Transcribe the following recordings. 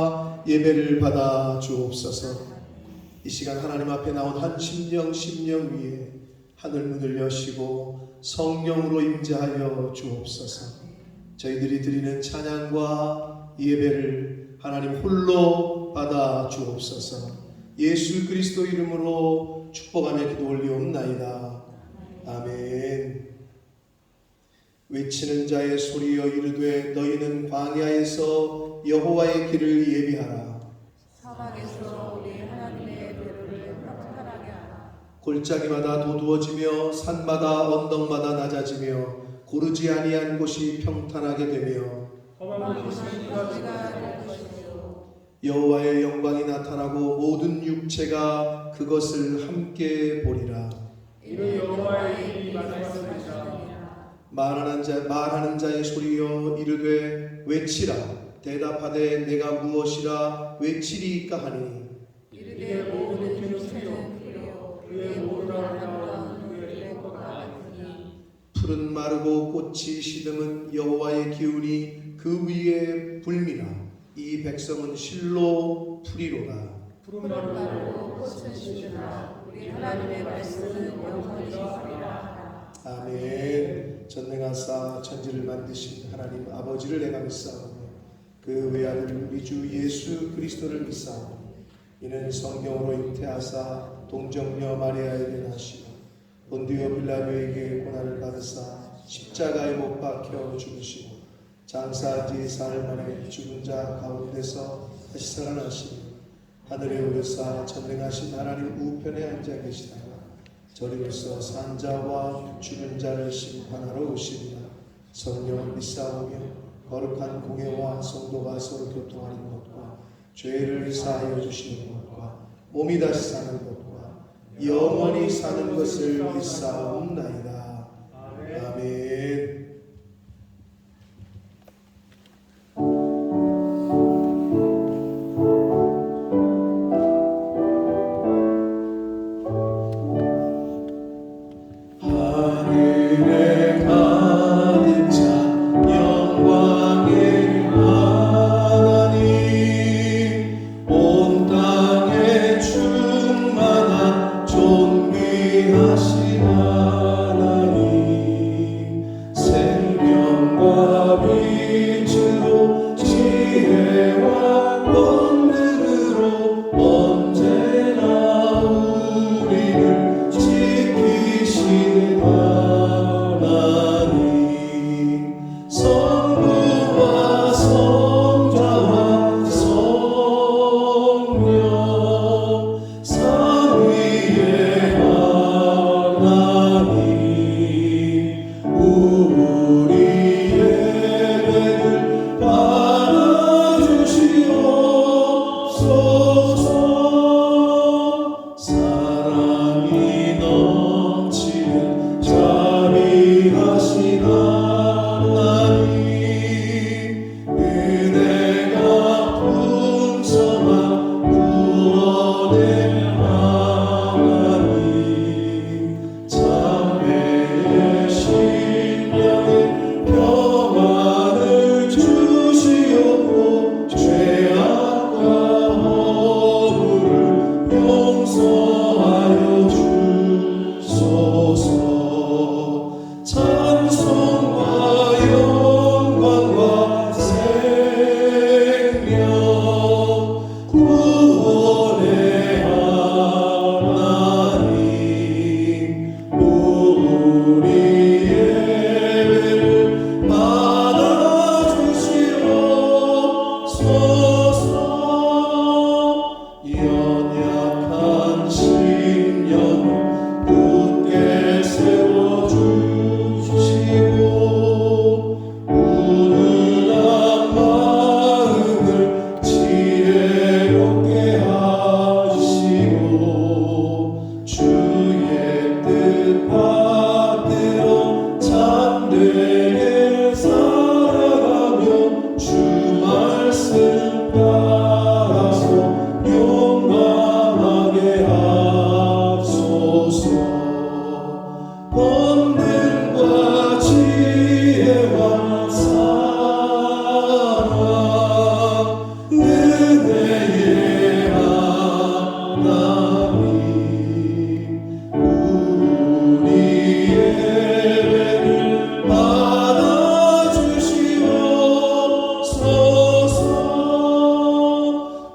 찬양과 예배를 받아 주옵소서. 이 시간 하나님 앞에 나온 한 심령 위에 하늘문을 여시고 성령으로 임재하여 주옵소서. 저희들이 드리는 찬양과 예배를 하나님 홀로 받아 주옵소서. 예수 그리스도 이름으로 축복하며 기도 올리옵나이다. 아멘. 외치는 자의 소리여 이르되 너희는 광야에서 여호와의 길을 예비하라. 사막에서 우리 하나님의 대로를 평탄하게 하라. 골짜기마다 도두어지며 산마다 언덕마다 낮아지며 고르지 아니한 곳이 평탄하게 되며 험한 곳은 이가 될 것이요 여호와의 영광이 나타나고 모든 육체가 그것을 함께 보리라. 이는 여호와의 일이 말씀하시니라. 말하는 자의 소리여 이르되 외치라. 대답하되 내가 무엇이라 외치리까 하니 이르되 모든 육체는 그리요 그의 모든 아름다운 그의 것과 같으니 풀은 마르고 꽃이 시듬은 여호와의 기운이 그 위에 불미라. 이 백성은 실로 풀이로다. 푸른 마르고 꽃은 시드라. 우리 하나님의 말씀은 영원히 있으리라. 아멘. 전능하사 천지를 만드신 하나님 아버지를 내가 믿사오며 그 외아들 우리 주 예수 그리스도를 믿사오며 이는 성경으로 잉태하사 동정녀 마리아에게 나시고 본디오 빌라도에게 고난을 받으사 십자가에 못 박혀 죽으시고 장사지 사흘 만에 죽은 자 가운데서 다시 살아나시니 하늘에 오르사 전능하신 하나님 우편에 앉아 계시다가 저리로서 산자와 죽은 자를 심판하러 오시리라. 성령을 믿사오며 거룩한 공예와 성도가 서로 교통하는 것과 죄를 사하여 주시는 것과 몸이 다시 사는 것과 영원히 사는 것을 믿사옵나이다. 아멘. 하늘에 가득 찬 영광의 하나님, 온 땅에 충만한 존귀하신 하나님,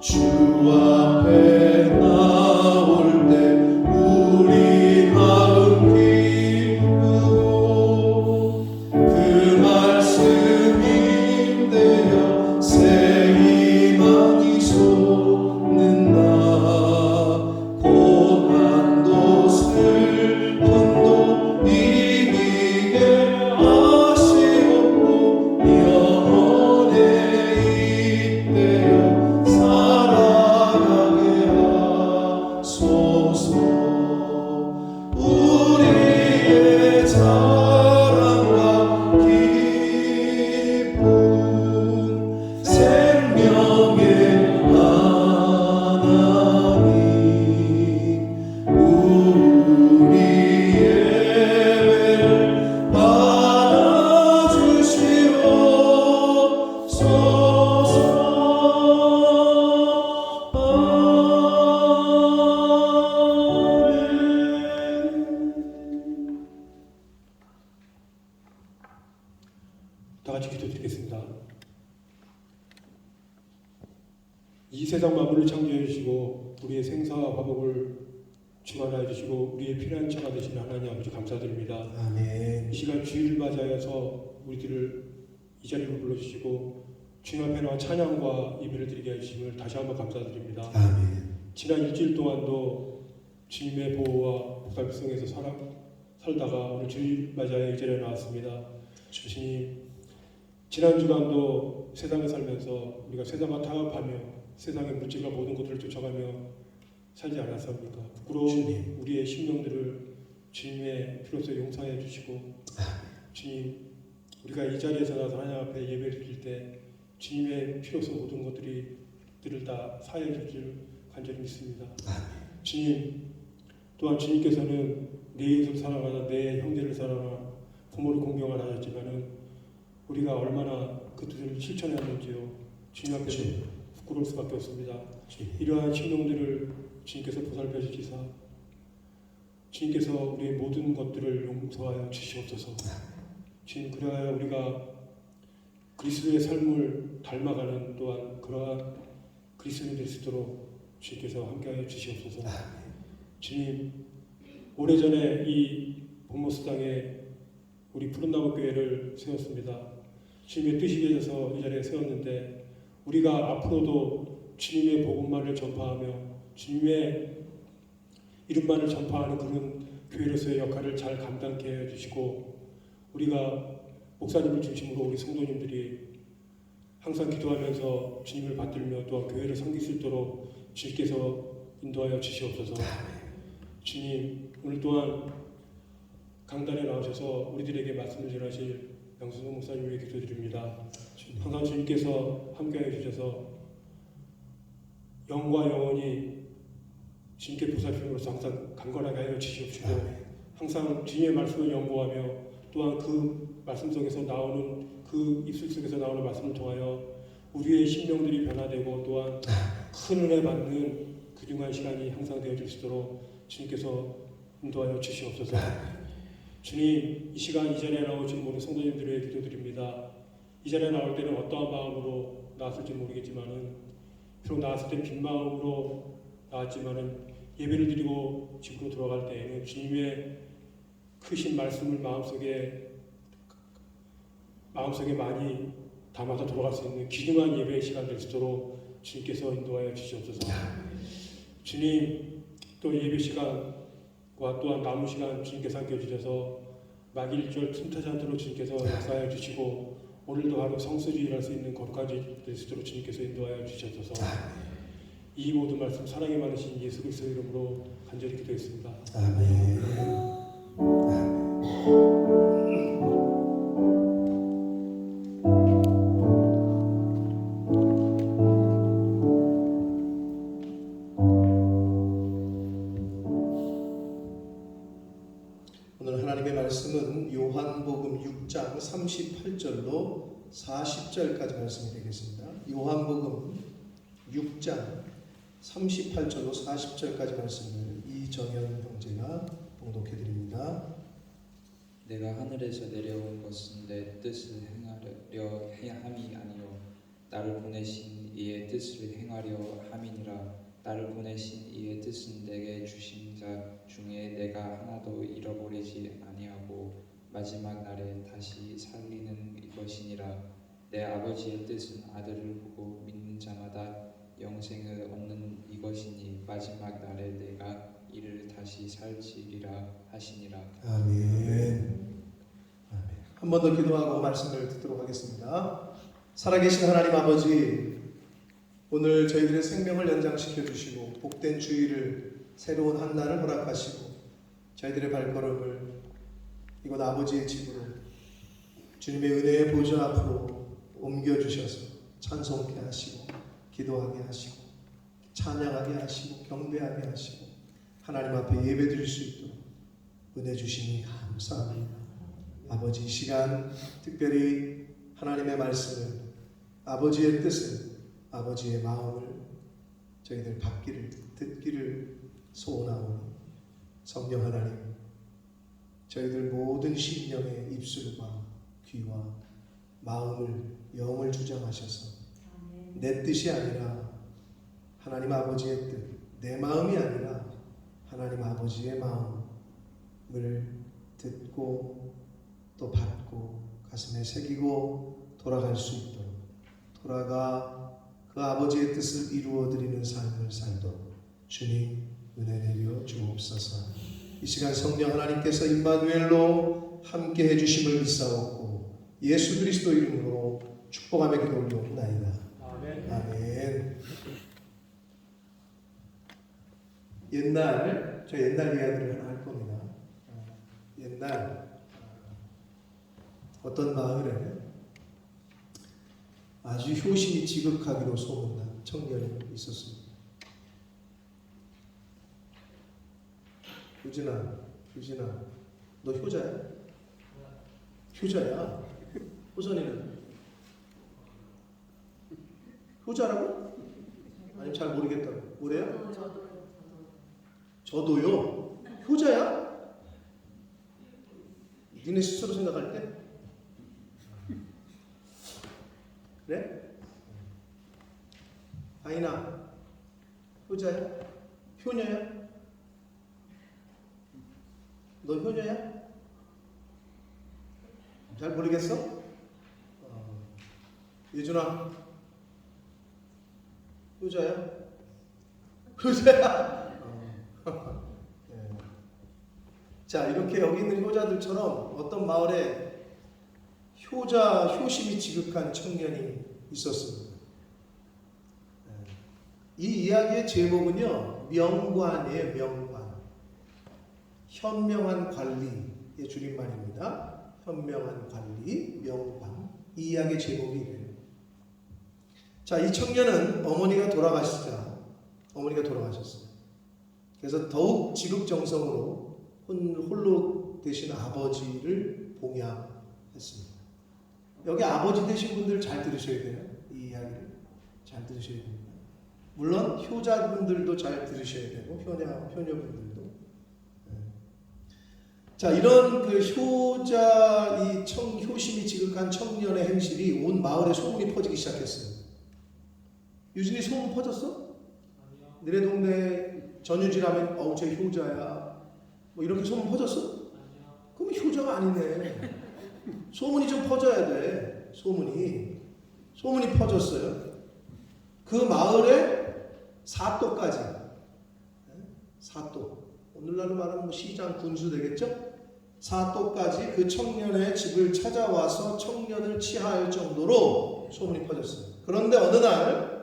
주 앞에 나올 때 우리 마음 기쁘고 그 말씀 임되어 새 희망이 솟는다. 고난도 슬픔도 이기게 하시옵고 영원에 이때여 살아가게 하소서. 우리의 자랑과 기쁨 생명의 하나님 우리의 예배를 다 같이 기도드리겠습니다. 이 세상 만물을 창조해 주시고 우리의 생사와 화복을 주관하여 주시고 우리의 필요한 처가 되신 하나님 아버지 감사드립니다. 아멘. 이 시간 주일을 맞이하여서 우리들을 이 자리로 불러주시고 주님 앞에 나와 찬양과 예배를 드리게 해주심을 다시 한번 감사드립니다. 아멘. 지난 일주일 동안도 주님의 보호와 복달성에서 살다가 오늘 주일 맞이하여 이 자리에 나왔습니다. 주님, 지난 주간도 세상에 살면서 우리가 세상과 타협하며 세상의 물질과 모든 것들을 쫓아가며 살지 않았습니까? 부끄러운 주님. 우리의 심령들을 주님의 피로써 용서해 주시고 주님, 우리가 이 자리에서 나서 하나님 앞에 예배를 드릴 때 주님의 피로써 모든 것들을 다 사해 줄 줄 간절히 믿습니다. 주님, 또한 주님께서는 내 이웃을 사랑하나 내 형제를 사랑하나 부모를 공경하라 하셨지만은 우리가 얼마나 그 뜻을 실천했는지요. 주님 앞에서 부끄러울 수밖에 없습니다. 이러한 심령들을 주님께서 보살펴 주시사 주님께서 우리의 모든 것들을 용서하여 주시옵소서. 주님, 그러하여 우리가 그리스도의 삶을 닮아가는 또한 그러한 그리스도인이 될 수 있도록 주님께서 함께하여 주시옵소서. 주님, 오래전에 이 본모스당에 우리 푸른나무 교회를 세웠습니다. 주님의 뜻이 계셔서 이 자리에 세웠는데 우리가 앞으로도 주님의 복음만을 전파하며 주님의 이름만을 전파하는 그런 교회로서의 역할을 잘 감당케 해주시고 우리가 목사님을 중심으로 우리 성도님들이 항상 기도하면서 주님을 받들며 또한 교회를 섬길 수 있도록 주님께서 인도하여 주시옵소서. 주님, 오늘 또한 강단에 나오셔서 우리들에게 말씀을 전하실 양순호 목사님에게 기도드립니다. 항상 주님께서 함께해 주셔서 영과 영혼이 주님께 보살핌으로써 항상 강건하게 하여 주시옵시고 항상 주님의 말씀을 연구하며 또한 그 말씀 속에서 나오는 그 입술 속에서 나오는 말씀을 통하여 우리의 심령들이 변화되고 또한 큰 은혜 받는 귀중한 시간이 항상 되어질 수 있도록 주님께서 인도하여 주시옵소서. 주님, 이 시간 이 자리에 나오신 모든 성도님들에게 기도드립니다. 이 자리에 나올 때는 어떠한 마음으로 나왔을지 모르겠지만은 비록 나왔을 때는 빈 마음으로 나왔지만은 예배를 드리고 집으로 돌아갈 때에는 주님의 크신 말씀을 마음속에 많이 담아서 돌아갈 수 있는 귀중한 예배의 시간 될 수 있도록 주님께서 인도하여 주시옵소서. 주님, 또 예배 시간과 또한 남은 시간 주님께서 함께 해주셔서 막일절 틈타지 않도록 주님께서 역사하여 주시고 오늘도 하루 성수리 일할 수 있는 거룩한 일 될 수 있도록 주님께서 인도하여 주시옵소서. 이 모든 말씀 사랑이 많으신 예수 그리스도 이름으로 간절히 기도했습니다. 아멘. 오늘 하나님의 말씀은 요한복음 6장 38절로 40절까지 말씀이 되겠습니다. 요한복음 6장 38절로 40절까지 말씀을 이정현 형제가 봉독해 드립니다. 내가 하늘에서 내려온 것은 내 뜻을 행하려 해야 함이 아니요 나를 보내신 이의 뜻을 행하려 함이니라. 나를 보내신 이의 뜻은 내게 주신 자 중에 내가 하나도 잃어버리지 아니하고 마지막 날에 다시 살리는 이것이니라. 내 아버지의 뜻은 아들을 보고 믿는 자마다 영생을 얻는 이것이니 마지막 날에 내가 이를 다시 살지리라 하시니라. 아멘. 한 번 더 기도하고 말씀을 듣도록 하겠습니다. 살아계신 하나님 아버지, 오늘 저희들의 생명을 연장시켜 주시고 복된 주일을 새로운 한 날을 허락하시고 저희들의 발걸음을 이곳 아버지의 집으로 주님의 은혜의 보좌 앞으로 옮겨주셔서 찬송케 하시고 기도하게 하시고 찬양하게 하시고 경배하게 하시고 하나님 앞에 예배드릴 수 있도록 은혜 주시니 감사합니다. 아버지, 이 시간 특별히 하나님의 말씀을, 아버지의 뜻을, 아버지의 마음을 저희들 받기를, 듣기를 소원하오니 성령 하나님, 저희들 모든 심령의 입술과 귀와 마음을, 영을 주장하셔서 내 뜻이 아니라 하나님 아버지의 뜻, 내 마음이 아니라 하나님 아버지의 마음을 듣고 또 받고 가슴에 새기고 돌아갈 수 있도록, 돌아가 그 아버지의 뜻을 이루어드리는 삶을 살도록 주님 은혜 내려 주옵소서. 이 시간 성령 하나님께서 임마누엘로 함께 해주심을 믿사옵고 예수 그리스도 이름으로 축복하며 기도 올려옵나이다. 아멘. 아멘. 저 옛날 이야기를 하나 할 겁니다. 옛날 어떤 마을에 아주 효심이 지극하기로 소문난 청년이 있었습니다. 유진아, 너 효자야? 효자야. 호선이는 효자라고? 아니 잘 모르겠다고. 뭐래요? 저도요. 효자야? 니네 스스로 생각할 때? 그래? 아이나 효자야? 효녀야? 너 효녀야? 잘 모르겠어? 예준아 효자야? 효자야? 네. 자, 이렇게 여기 있는 효자들처럼 어떤 마을에 효심이 지극한 청년이 있었습니다. 이 이야기의 제목은요, 명관이에요. 명관. 현명한 관리의 줄임말입니다. 현명한 관리, 명관. 이 이야기의 제목이 이래요. 자, 이 청년은 어머니가 돌아가셨어요. 그래서 더욱 지극정성으로 홀로 되신 아버지를 봉양했습니다. 여기 아버지 되신 분들 잘 들으셔야 돼요. 이 이야기를 잘 들으셔야 됩니다. 물론 효자분들도 잘 들으셔야 되고 효녀분들도. 자, 이런 그 효심이 지극한 청년의 행실이 온 마을에 소문이 퍼지기 시작했어요. 유진이 소문 퍼졌어? 아니요. 너네 동네 전유지라면 쟤 효자야. 뭐 이렇게 소문 퍼졌어? 아니요. 그럼 효자가 아니네. 소문이 좀 퍼져야 돼. 소문이 퍼졌어요. 그 마을에 사또까지. 사또. 오늘날로 말하면 뭐 시장 군수 되겠죠? 사또까지 그 청년의 집을 찾아와서 청년을 치하할 정도로 소문이 퍼졌어요. 그런데 어느 날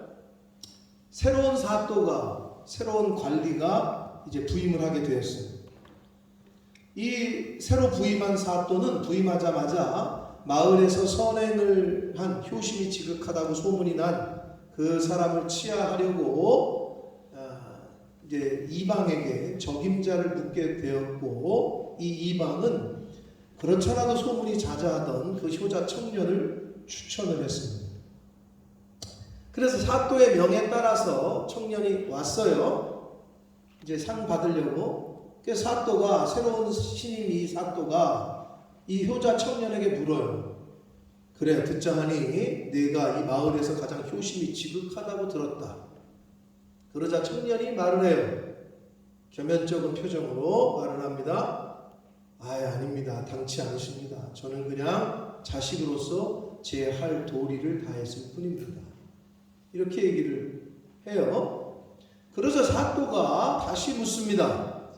새로운 사또가, 새로운 관리가 이제 부임을 하게 되었어요. 이 새로 부임한 사또는 부임하자마자 마을에서 선행을 한 효심이 지극하다고 소문이 난 그 사람을 치하하려고 이제 이방에게 적임자를 묻게 되었고, 이 이방은 그렇잖아도 소문이 자자하던 그 효자 청년을 추천을 했습니다. 그래서 사또의 명에 따라서 청년이 왔어요. 이제 상 받으려고. 그래서 사또가, 새로운 신임이 사또가 이 효자 청년에게 물어요. 그래 듣자 하니 내가 이 마을에서 가장 효심이 지극하다고 들었다. 그러자 청년이 말을 해요. 겸연쩍은 표정으로 말을 합니다. 아닙니다. 당치 않으십니다. 저는 그냥 자식으로서 제 할 도리를 다했을 뿐입니다. 이렇게 얘기를 해요. 그래서 사또가 다시 묻습니다.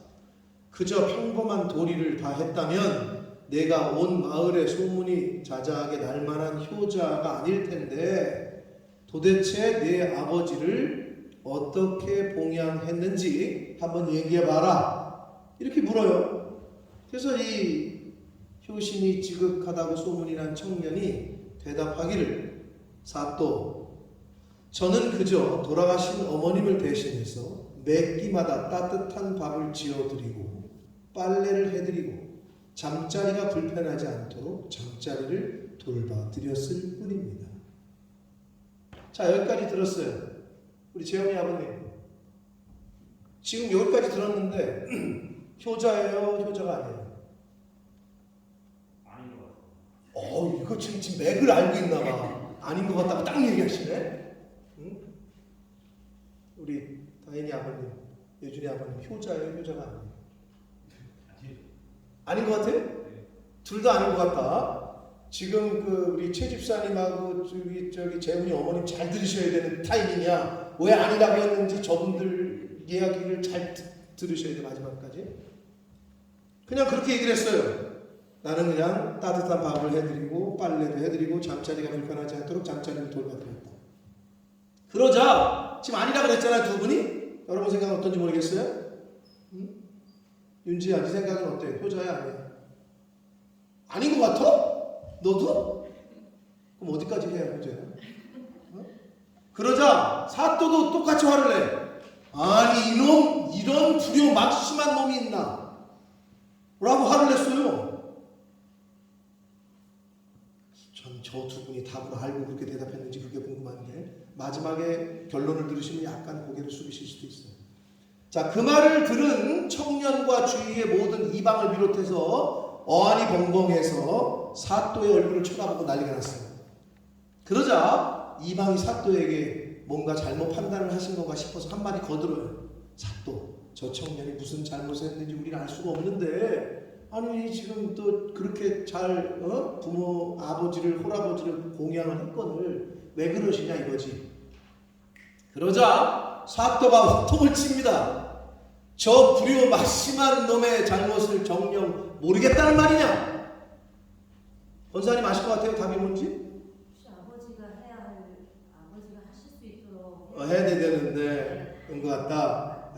그저 평범한 도리를 다했다면 내가 온 마을에 소문이 자자하게 날 만한 효자가 아닐 텐데 도대체 내 아버지를 어떻게 봉양했는지 한번 얘기해봐라. 이렇게 물어요. 그래서 이 효심이 지극하다고 소문이 난 청년이 대답하기를 사또 저는 그저 돌아가신 어머님을 대신해서 매 끼마다 따뜻한 밥을 지어드리고 빨래를 해드리고 잠자리가 불편하지 않도록 잠자리를 돌봐드렸을 뿐입니다. 자, 여기까지 들었어요. 우리 재영이 아버님 지금 여기까지 들었는데 효자예요? 효자가 아니에요? 아닌 것 같아요. 이거 지금 맥을 알고 있나 봐. 아닌 것 같다고 딱 얘기하시네. 응? 우리 다인이 아버님, 예준이 아버님 효자예요? 효자가 아니에요? 아닌 것 같아요? 둘 다 아닌 것 같다. 지금 우리 최 집사님하고 저기 재훈이 어머님 잘 들으셔야 되는 타이밍이야. 왜 아니라고 했는지 저분들 이야기를 잘 들으셔야 돼. 마지막까지. 그냥 그렇게 얘기를 했어요. 나는 그냥 따뜻한 밥을 해드리고 빨래도 해드리고 잠자리가 불편하지 않도록 잠자리를 돌봐드렸다. 그러자 지금 아니라고 그랬잖아요. 두 분이. 여러분 생각은 어떤지 모르겠어요? 응? 윤지야, 네 생각은 어때? 효자야 아니야? 아닌 것 같아? 너도? 그럼 어디까지 해야 효자야? 어? 그러자 사또도 똑같이 화를 내. 아니 이놈 이런 불효 막심한 놈이 있나? 라고 화를 냈어요. 전 저 두 분이 답을 알고 그렇게 대답했는지 그게 궁금한데 마지막에 결론을 들으시면 약간 고개를 숙이실 수도 있어요. 자, 그 말을 들은 청년과 주위의 모든 이방을 비롯해서 어안이 벙벙해서 사또의 얼굴을 쳐다보고 난리가 났어요. 그러자 이방이 사또에게 뭔가 잘못 판단을 하신 건가 싶어서 한마디 거들어요. 사또, 저 청년이 무슨 잘못을 했는지 우리는 알 수가 없는데 아니 지금 또 그렇게 잘 부모, 아버지를, 홀아버지를 공양을 했거늘 왜 그러시냐 이거지. 그러자 사또가 호통을 칩니다. 저 불효 막심한 놈의 잘못을 정녕 모르겠다는 말이냐? 권사님 아실 것 같아요. 답이 뭔지? 혹시 아버지가 하실 수 있도록 해야 되는데 그런 것 같다.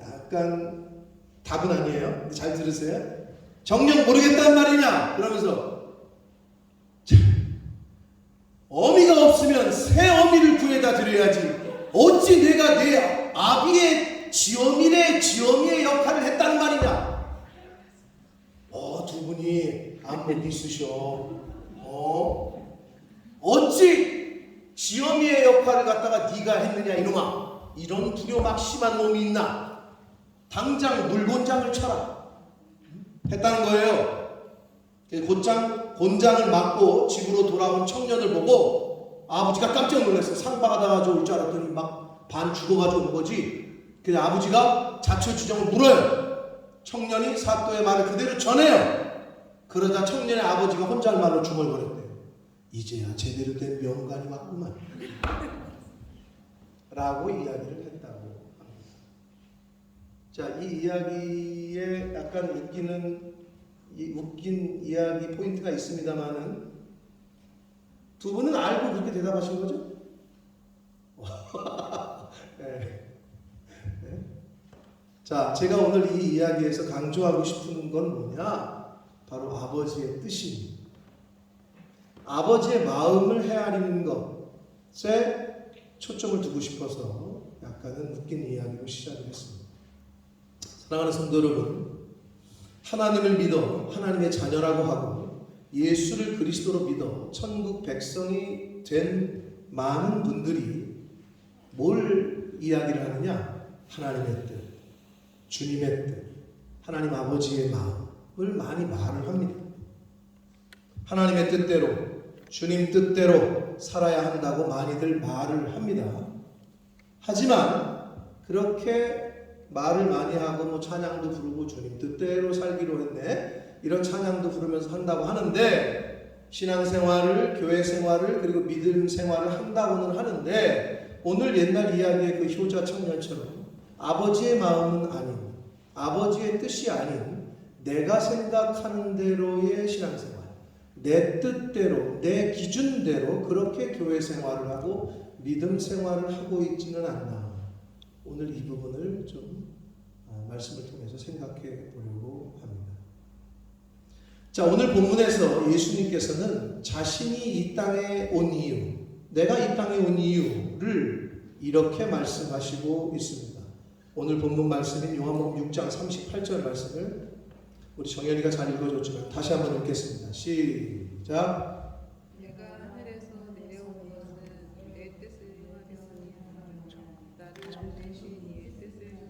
약간 답은 아니에요. 잘 들으세요. 정녕 모르겠다는 말이냐? 그러면서 어미가 없으면 새 어미를 구해다 드려야지. 어찌 내가 내 아비의 지어미의 역할을 했다는 말이냐? 두 분이 안목이 있으셔. 어찌 지어미의 역할을 갖다가 네가 했느냐 이놈아. 이런 불효 막심한 놈이 있나? 당장 물곤장을 쳐라. 했다는 거예요. 곤장을 맞고 집으로 돌아온 청년을 보고 아버지가 깜짝 놀랐어요. 상 받아가지고 올 줄 알았더니 막 반 죽어가지고 온 거지. 그래서 아버지가 자초지종을 물어요. 청년이 사또의 말을 그대로 전해요. 그러자 청년의 아버지가 혼자 할 말로 중얼거렸대요. 이제야 제대로 된 명간이 왔구만. 라고 이야기를 했다고 합니다. 자, 이 이야기에 약간 웃긴 이야기 포인트가 있습니다만은 두 분은 알고 그렇게 대답하신 거죠? 네. 네. 자, 제가 오늘 이 이야기에서 강조하고 싶은 건 뭐냐? 바로 아버지의 뜻입니다. 아버지의 마음을 헤아리는 것에 초점을 두고 싶어서 약간은 웃긴 이야기로 시작을 했습니다. 사랑하는 성도 여러분, 하나님을 믿어 하나님의 자녀라고 하고 예수를 그리스도로 믿어 천국 백성이 된 많은 분들이 뭘 이야기를 하느냐? 하나님의 뜻, 주님의 뜻, 하나님 아버지의 마음을 많이 말을 합니다. 하나님의 뜻대로 주님 뜻대로 살아야 한다고 많이들 말을 합니다. 하지만 그렇게 말을 많이 하고 뭐 찬양도 부르고 주님 뜻대로 살기로 했네 이런 찬양도 부르면서 한다고 하는데 신앙생활을 교회 생활을 그리고 믿음 생활을 한다고는 하는데 오늘 옛날 이야기의 그 효자 청년처럼 아버지의 마음은 아닌 아버지의 뜻이 아닌 내가 생각하는 대로의 신앙생활 내 뜻대로 내 기준대로 그렇게 교회 생활을 하고 믿음 생활을 하고 있지는 않나 오늘 이 부분을 좀 말씀을 통해서 생각해 보려고 합니다. 자, 오늘 본문에서 예수님께서는 자신이 이 땅에 온 이유, 내가 이 땅에 온 이유를 이렇게 말씀하시고 있습니다. 오늘 본문 말씀인 요한복음 6장 38절 말씀을 우리 정연이가 잘 읽어줬지만 다시 한번 읽겠습니다. 시작. 내가 하늘에서 내려온 것은 내 뜻을 행하려 나를 보내신 이의 뜻을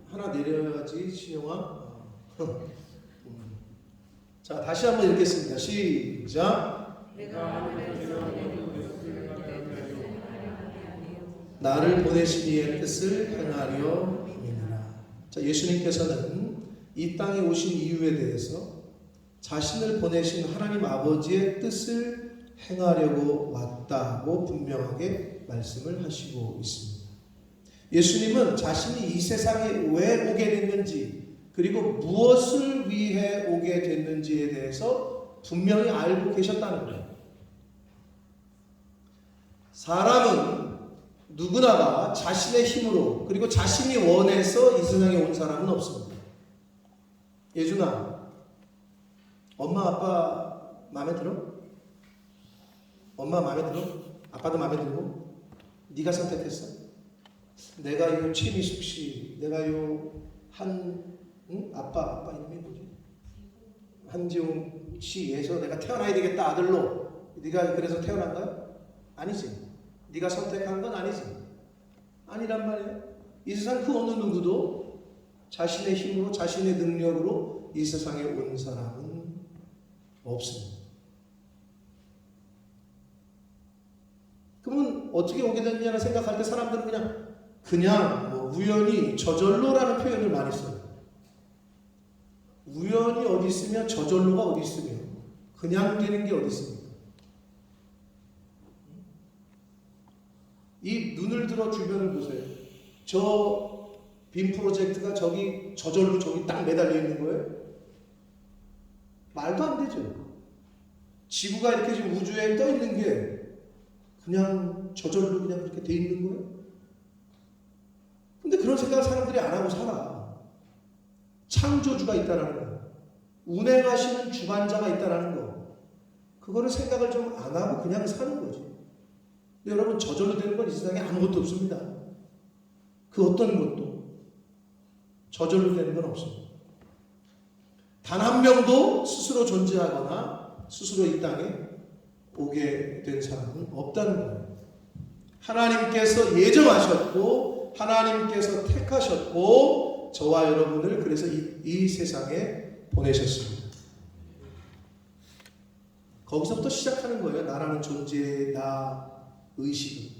하나 내려야지 신영아. 자, 다시 한번 읽겠습니다. 시작. 내가 하늘에서 내려온 것은 내 뜻을 행하려 함이 아니요 나를 보내신 이의 뜻을 행하려 함이니라. 자, 예수님께서는 이 땅에 오신 이유에 대해서 자신을 보내신 하나님 아버지의 뜻을 행하려고 왔다고 분명하게 말씀을 하시고 있습니다. 예수님은 자신이 이 세상에 왜 오게 됐는지 그리고 무엇을 위해 오게 됐는지에 대해서 분명히 알고 계셨다는 거예요. 사람은 누구나가 자신의 힘으로 그리고 자신이 원해서 이 세상에 온 사람은 없습니다. 예준아, 엄마 아빠 마음에 들어? 엄마 마음에 들어? 아빠도 마음에 들고? 네가 선택했어? 내가 요 최미숙 씨, 내가 요 아빠 이름이 뭐지? 한지웅 씨에서 내가 태어나야 되겠다 아들로. 네가 그래서 태어난 거야? 아니지. 네가 선택한 건 아니지. 아니란 말이에요. 이 세상 그 어느 누구도 자신의 힘으로 자신의 능력으로 이 세상에 온 사람은 없습니다. 그러면 어떻게 오게 됐냐를 생각할 때 사람들은 그냥 뭐 우연히 저절로라는 표현을 많이 써요. 우연이 어디 있으며 저절로가 어디 있으며 그냥 되는 게 어디 있습니까? 이 눈을 들어 주변을 보세요. 저 빔 프로젝트가 저기 저절로 저기 딱 매달려 있는 거예요? 말도 안 되죠. 지구가 이렇게 지금 우주에 떠 있는 게 그냥 저절로 그냥 그렇게 돼 있는 거예요? 근데 그런 생각을 사람들이 안 하고 살아. 창조주가 있다라는 거, 운행하시는 주관자가 있다라는 거, 그거를 생각을 좀 안 하고 그냥 사는 거지. 근데 여러분 저절로 되는 건 이 세상에 아무것도 없습니다. 그 어떤 것도 저절로 되는 건 없습니다. 단 한 명도 스스로 존재하거나 스스로 이 땅에 오게 된 사람은 없다는 거예요. 하나님께서 예정하셨고 하나님께서 택하셨고 저와 여러분을 그래서 이 세상에 보내셨습니다. 거기서부터 시작하는 거예요. 나라는 존재의 나 의식은.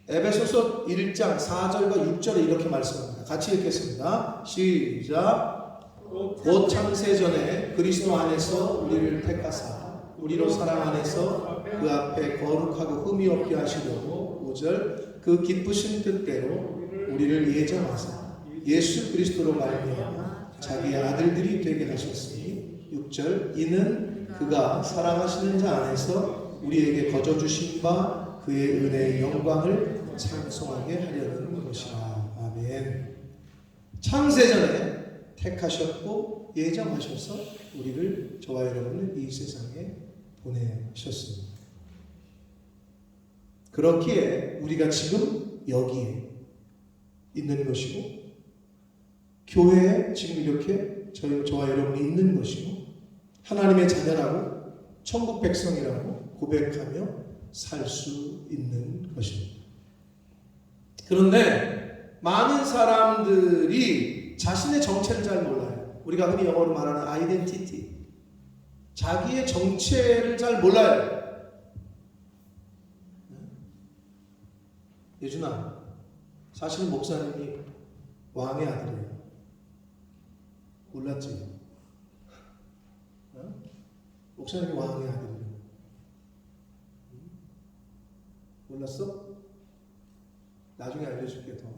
에베소서 1장 4절과 6절에 이렇게 말씀합니다. 같이 읽겠습니다. 시작. 곧 창세전에 그리스도 안에서 우리를 택하사 우리로 사랑 안에서 그 앞에 거룩하고 흠이 없게 하시려고 5절 그 기쁘신 뜻대로 우리를 예정하사 예수 그리스도로 말미암아 자기의 아들들이 되게 하셨으니 6절 이는 그가 사랑하시는 자 안에서 우리에게 거저 주신 바 그의 은혜의 영광을 찬송하게 하려는 것이라. 아멘. 창세전에 택하셨고 예정하셔서 우리를 저와 여러분을 이 세상에 보내셨습니다. 그렇기에 우리가 지금 여기에 있는 것이고 교회에 지금 이렇게 저와 여러분이 있는 것이고 하나님의 자녀라고 천국 백성이라고 고백하며 살 수 있는 것입니다. 그런데 많은 사람들이 자신의 정체를 잘 몰라요. 우리가 흔히 영어로 말하는 아이덴티티. 자기의 정체를 잘 몰라요. 예준아, 사실 목사님이 왕의 아들이에요. 몰랐지? 목사님이 왕의 아들이에요. 몰랐어? 나중에 알려줄게 더.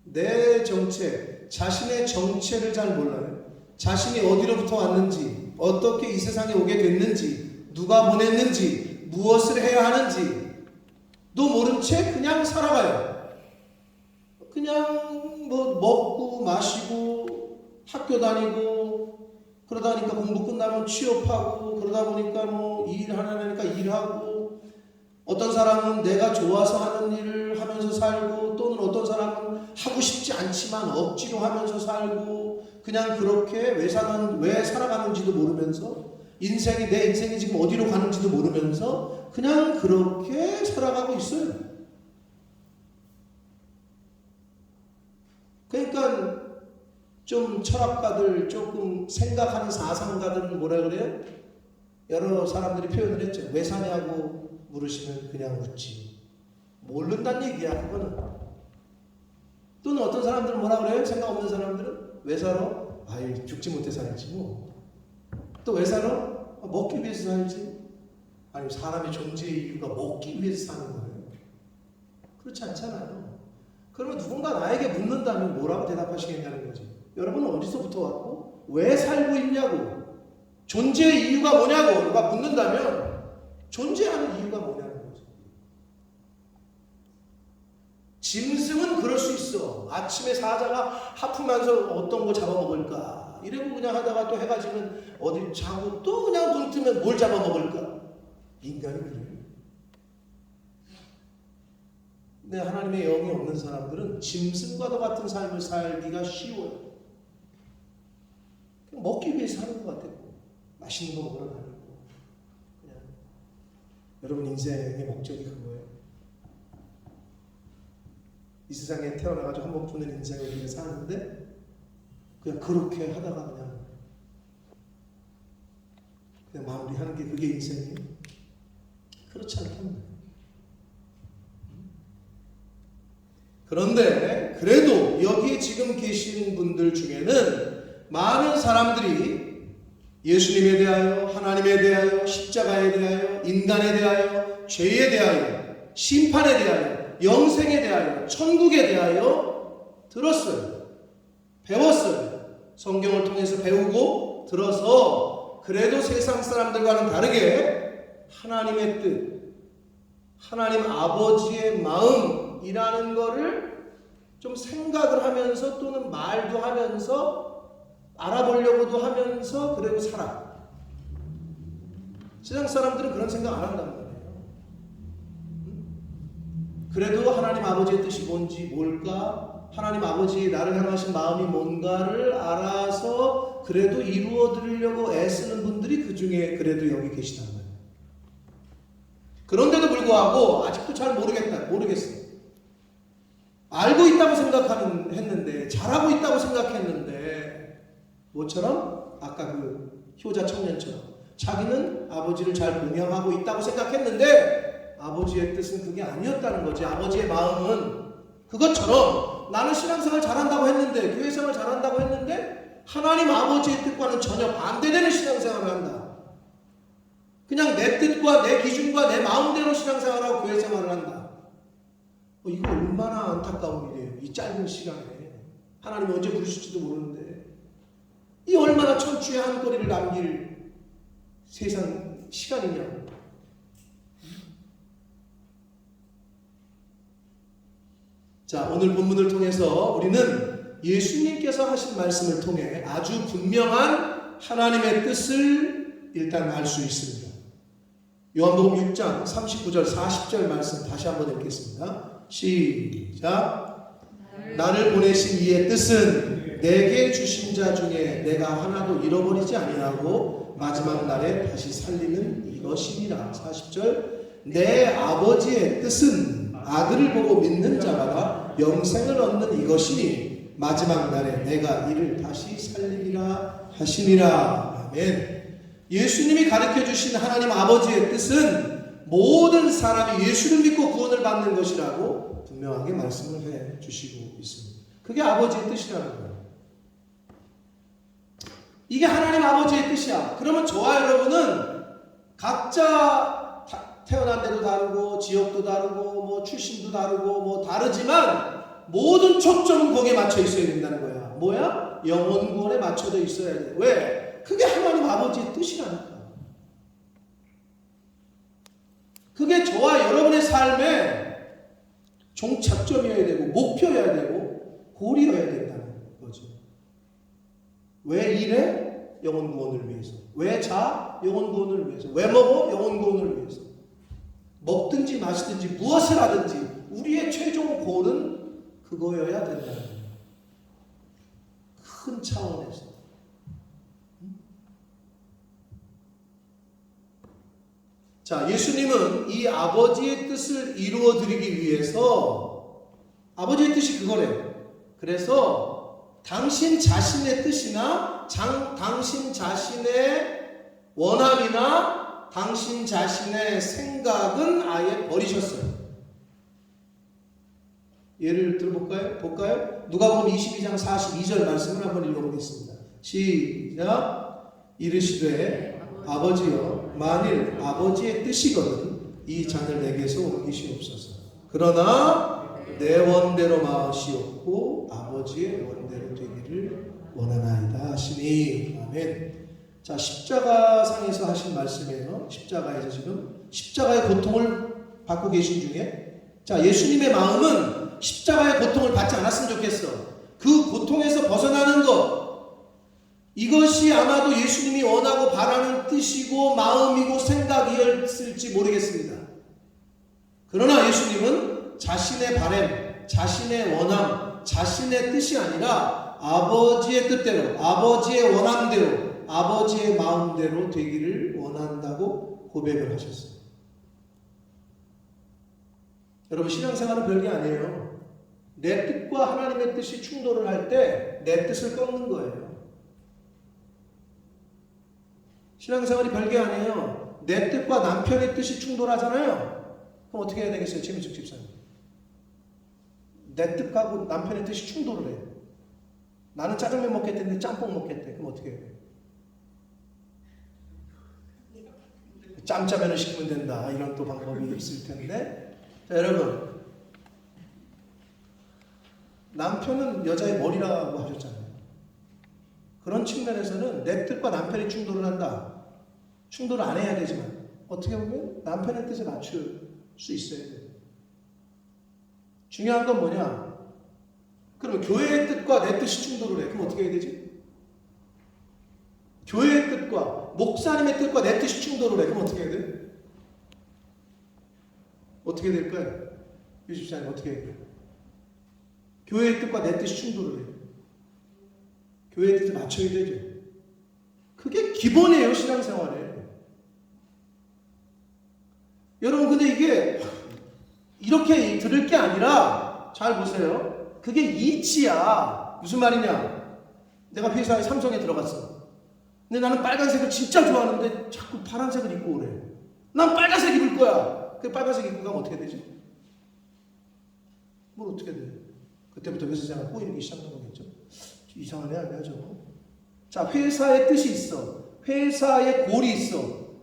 내 정체, 자신의 정체를 잘 몰라요. 자신이 어디로부터 왔는지, 어떻게 이 세상에 오게 됐는지, 누가 보냈는지, 무엇을 해야 하는지 도 모른 채 그냥 살아가요. 그냥 뭐 먹고 마시고 학교 다니고 그러다 보니까 공부 끝나면 취업하고 그러다 보니까 뭐 일하려니까 일하고 어떤 사람은 내가 좋아서 하는 일을 하면서 살고 또는 어떤 사람은 하고 싶지 않지만 억지로 하면서 살고 그냥 그렇게 왜 살아가는지도 모르면서 인생이 내 인생이 지금 어디로 가는지도 모르면서 그냥 그렇게 살아가고 있어요. 그러니까 좀 철학가들 조금 생각하는 사상가들은 뭐라 그래요? 여러 사람들이 표현을 했죠. 왜 사냐고 물으시면 그냥 웃지. 모른다는 얘기야 그거는. 또는 어떤 사람들은 뭐라 그래요? 생각 없는 사람들은 왜 살아? 아이 죽지 못해 살지 뭐. 또 왜 살아? 먹기 위해서 살지. 아니면 사람의 존재의 이유가 먹기 위해서 사는 거예요. 그렇지 않잖아요. 그러면 누군가 나에게 묻는다면 뭐라고 대답하시겠냐는 거지. 여러분은 어디서부터 왔고 왜 살고 있냐고, 존재의 이유가 뭐냐고 누가 묻는다면 존재하는 이유가 뭐냐는 거죠. 짐승은 그럴 수 있어. 아침에 사자가 하품하면서 어떤 거 잡아먹을까 이러고 그냥 하다가 또 해가 지면 어디 자고 또 그냥 눈 뜨면 뭘 잡아먹을까. 인간이 그래요. 근데 하나님의 영이 없는 사람들은 짐승과도 같은 삶을 살기가 쉬워요. 그냥 먹기 위해서 사는 것 같아요. 맛있는 거 먹으러 다니고. 그냥. 여러분 인생의 목적이 그거예요. 이 세상에 태어나가지고 한 번뿐인 인생을 우리가 사는데 그냥 그렇게 하다가 그냥 마무리하는 게 그게 인생이에요. 그렇지 않답니다. 그런데 그래도 여기 지금 계신 분들 중에는 많은 사람들이 예수님에 대하여, 하나님에 대하여, 십자가에 대하여, 인간에 대하여, 죄에 대하여, 심판에 대하여, 영생에 대하여, 천국에 대하여 들었어요. 배웠어요. 성경을 통해서 배우고 들어서 그래도 세상 사람들과는 다르게 하나님의 뜻, 하나님 아버지의 마음이라는 거를 좀 생각을 하면서 또는 말도 하면서 알아보려고도 하면서 그래도 살아. 세상 사람들은 그런 생각 안 한단 말이에요. 그래도 하나님 아버지의 뜻이 뭔지 뭘까? 하나님 아버지의 나를 향하신 마음이 뭔가를 알아서 그래도 이루어 드리려고 애쓰는 분들이 그 중에 그래도 여기 계시단 말이에요. 그런데도 불구하고 아직도 잘 모르겠어요. 알고 있다고 했는데, 잘하고 있다고 생각했는데, 뭐처럼? 아까 그 효자 청년처럼 자기는 아버지를 잘 동양하고 있다고 생각했는데 아버지의 뜻은 그게 아니었다는 거지. 아버지의 마음은 그것처럼 나는 신앙생활 잘한다고 했는데, 교회생활 잘한다고 했는데 하나님 아버지의 뜻과는 전혀 반대되는 신앙생활을 한다. 그냥 내 뜻과 내 기준과 내 마음대로 신앙생활하고 교회생활을 한다. 이거 얼마나 안타까운 일이에요. 이 짧은 시간에 하나님이 언제 부르실지도 모르는데 이 얼마나 천추의 한거리를 남길 세상 시간이냐. 자, 오늘 본문을 통해서 우리는 예수님께서 하신 말씀을 통해 아주 분명한 하나님의 뜻을 일단 알 수 있습니다. 요한복음 6장 39절 40절 말씀 다시 한번 읽겠습니다. 시작. 나를 보내신 이의 뜻은 내게 주신 자 중에 내가 하나도 잃어버리지 아니하고 마지막 날에 다시 살리는 이것이니라. 40절. 내 아버지의 뜻은 아들을 보고 믿는 자마다 영생을 얻는 이것이니 마지막 날에 내가 이를 다시 살리리라 하시니라. 아멘. 예수님이 가르쳐 주신 하나님 아버지의 뜻은 모든 사람이 예수를 믿고 구원을 받는 것이라고 분명하게 말씀을 해 주시고 있습니다. 그게 아버지의 뜻이라는 거예요. 이게 하나님 아버지의 뜻이야. 그러면 저와 여러분은 각자 태어난 데도 다르고 지역도 다르고 뭐 출신도 다르고 뭐 다르지만 모든 초점은 거기에 맞춰 있어야 된다는 거야. 뭐야? 영혼 구원에 맞춰져 있어야 돼. 왜? 그게 하나님 아버지의 뜻이라니까. 그게 저와 여러분의 삶의 종착점이어야 되고 목표여야 되고 고리여야 된다는 거죠. 왜 일해? 영혼 구원을 위해서. 왜 자? 영혼 구원을 위해서. 왜 먹어? 영혼 구원을 위해서. 먹든지 마시든지 무엇을 하든지 우리의 최종 골은 그거여야 된다는 거예요. 큰 차원에서. 자, 예수님은 이 아버지의 뜻을 이루어 드리기 위해서 아버지의 뜻이 그거래요. 그래서 당신 자신의 뜻이나 당신 자신의 원함이나 당신 자신의 생각은 아예 버리셨어요. 예를 들어볼까요? 누가복음 22장 42절 말씀을 한번 읽어보겠습니다. 시작. 이르시되 아버지여 만일 아버지의 뜻이거든 이 잔을 내게서 옮기시옵소서. 그러나 내 원대로 마시옵고 아버지의 원대로 되기를 원하나이다 하시니. 아멘. 자, 십자가상에서 하신 말씀이에요. 십자가에서 지금 십자가의 고통을 받고 계신 중에, 자, 예수님의 마음은 십자가의 고통을 받지 않았으면 좋겠어. 그 고통에서 벗어나는 것, 이것이 아마도 예수님이 원하고 바라는 뜻이고 마음이고 생각이었을지 모르겠습니다. 그러나 예수님은 자신의 바램, 자신의 원함, 자신의 뜻이 아니라 아버지의 뜻대로, 아버지의 원함대로, 아버지의 마음대로 되기를 원한다고 고백을 하셨어요. 여러분, 신앙생활은 별게 아니에요. 내 뜻과 하나님의 뜻이 충돌을 할 때 내 뜻을 꺾는 거예요. 신앙생활이 별게 아니에요. 내 뜻과 남편의 뜻이 충돌하잖아요. 그럼 어떻게 해야 되겠어요? 최민숙 집사님. 내 뜻하고 남편의 뜻이 충돌을 해요. 나는 짜장면 먹겠다는데 짬뽕 먹겠대. 그럼 어떻게 해야 돼요? 짬짜면을 시키면 된다. 이런 또 방법이 있을 텐데. 자, 여러분. 남편은 여자의 머리라고 하셨잖아요. 그런 측면에서는 내 뜻과 남편이 충돌을 한다. 충돌을 안 해야 되지만 어떻게 보면 남편의 뜻에 맞출 수 있어야 돼요. 중요한 건 뭐냐? 그러면 교회의 뜻과 내 뜻이 충돌을 해. 그럼 어떻게 해야 되지? 교회의 뜻과 목사님의 뜻과 내 뜻이 충돌을 해. 그럼 어떻게 해야 돼? 어떻게 될까요? 유집사님 어떻게 해야 돼요? 교회의 뜻과 내 뜻이 충돌을 해요. 교회의 뜻에 맞춰야 되죠. 그게 기본이에요, 신앙생활에. 여러분, 근데 이게 이렇게 들을 게 아니라 잘 보세요. 그게 이치야. 무슨 말이냐? 내가 회사에 삼성에 들어갔어. 근데 나는 빨간색을 진짜 좋아하는데 자꾸 파란색을 입고 오래. 난 빨간색 입을 거야. 그 빨간색 입고 가면 어떻게 되지? 뭘 어떻게 돼? 그때부터 회사 생활 꼬이기 시작한 거겠죠. 이상하네, 아니야, 저거. 자, 회사의 뜻이 있어. 회사의 골이 있어.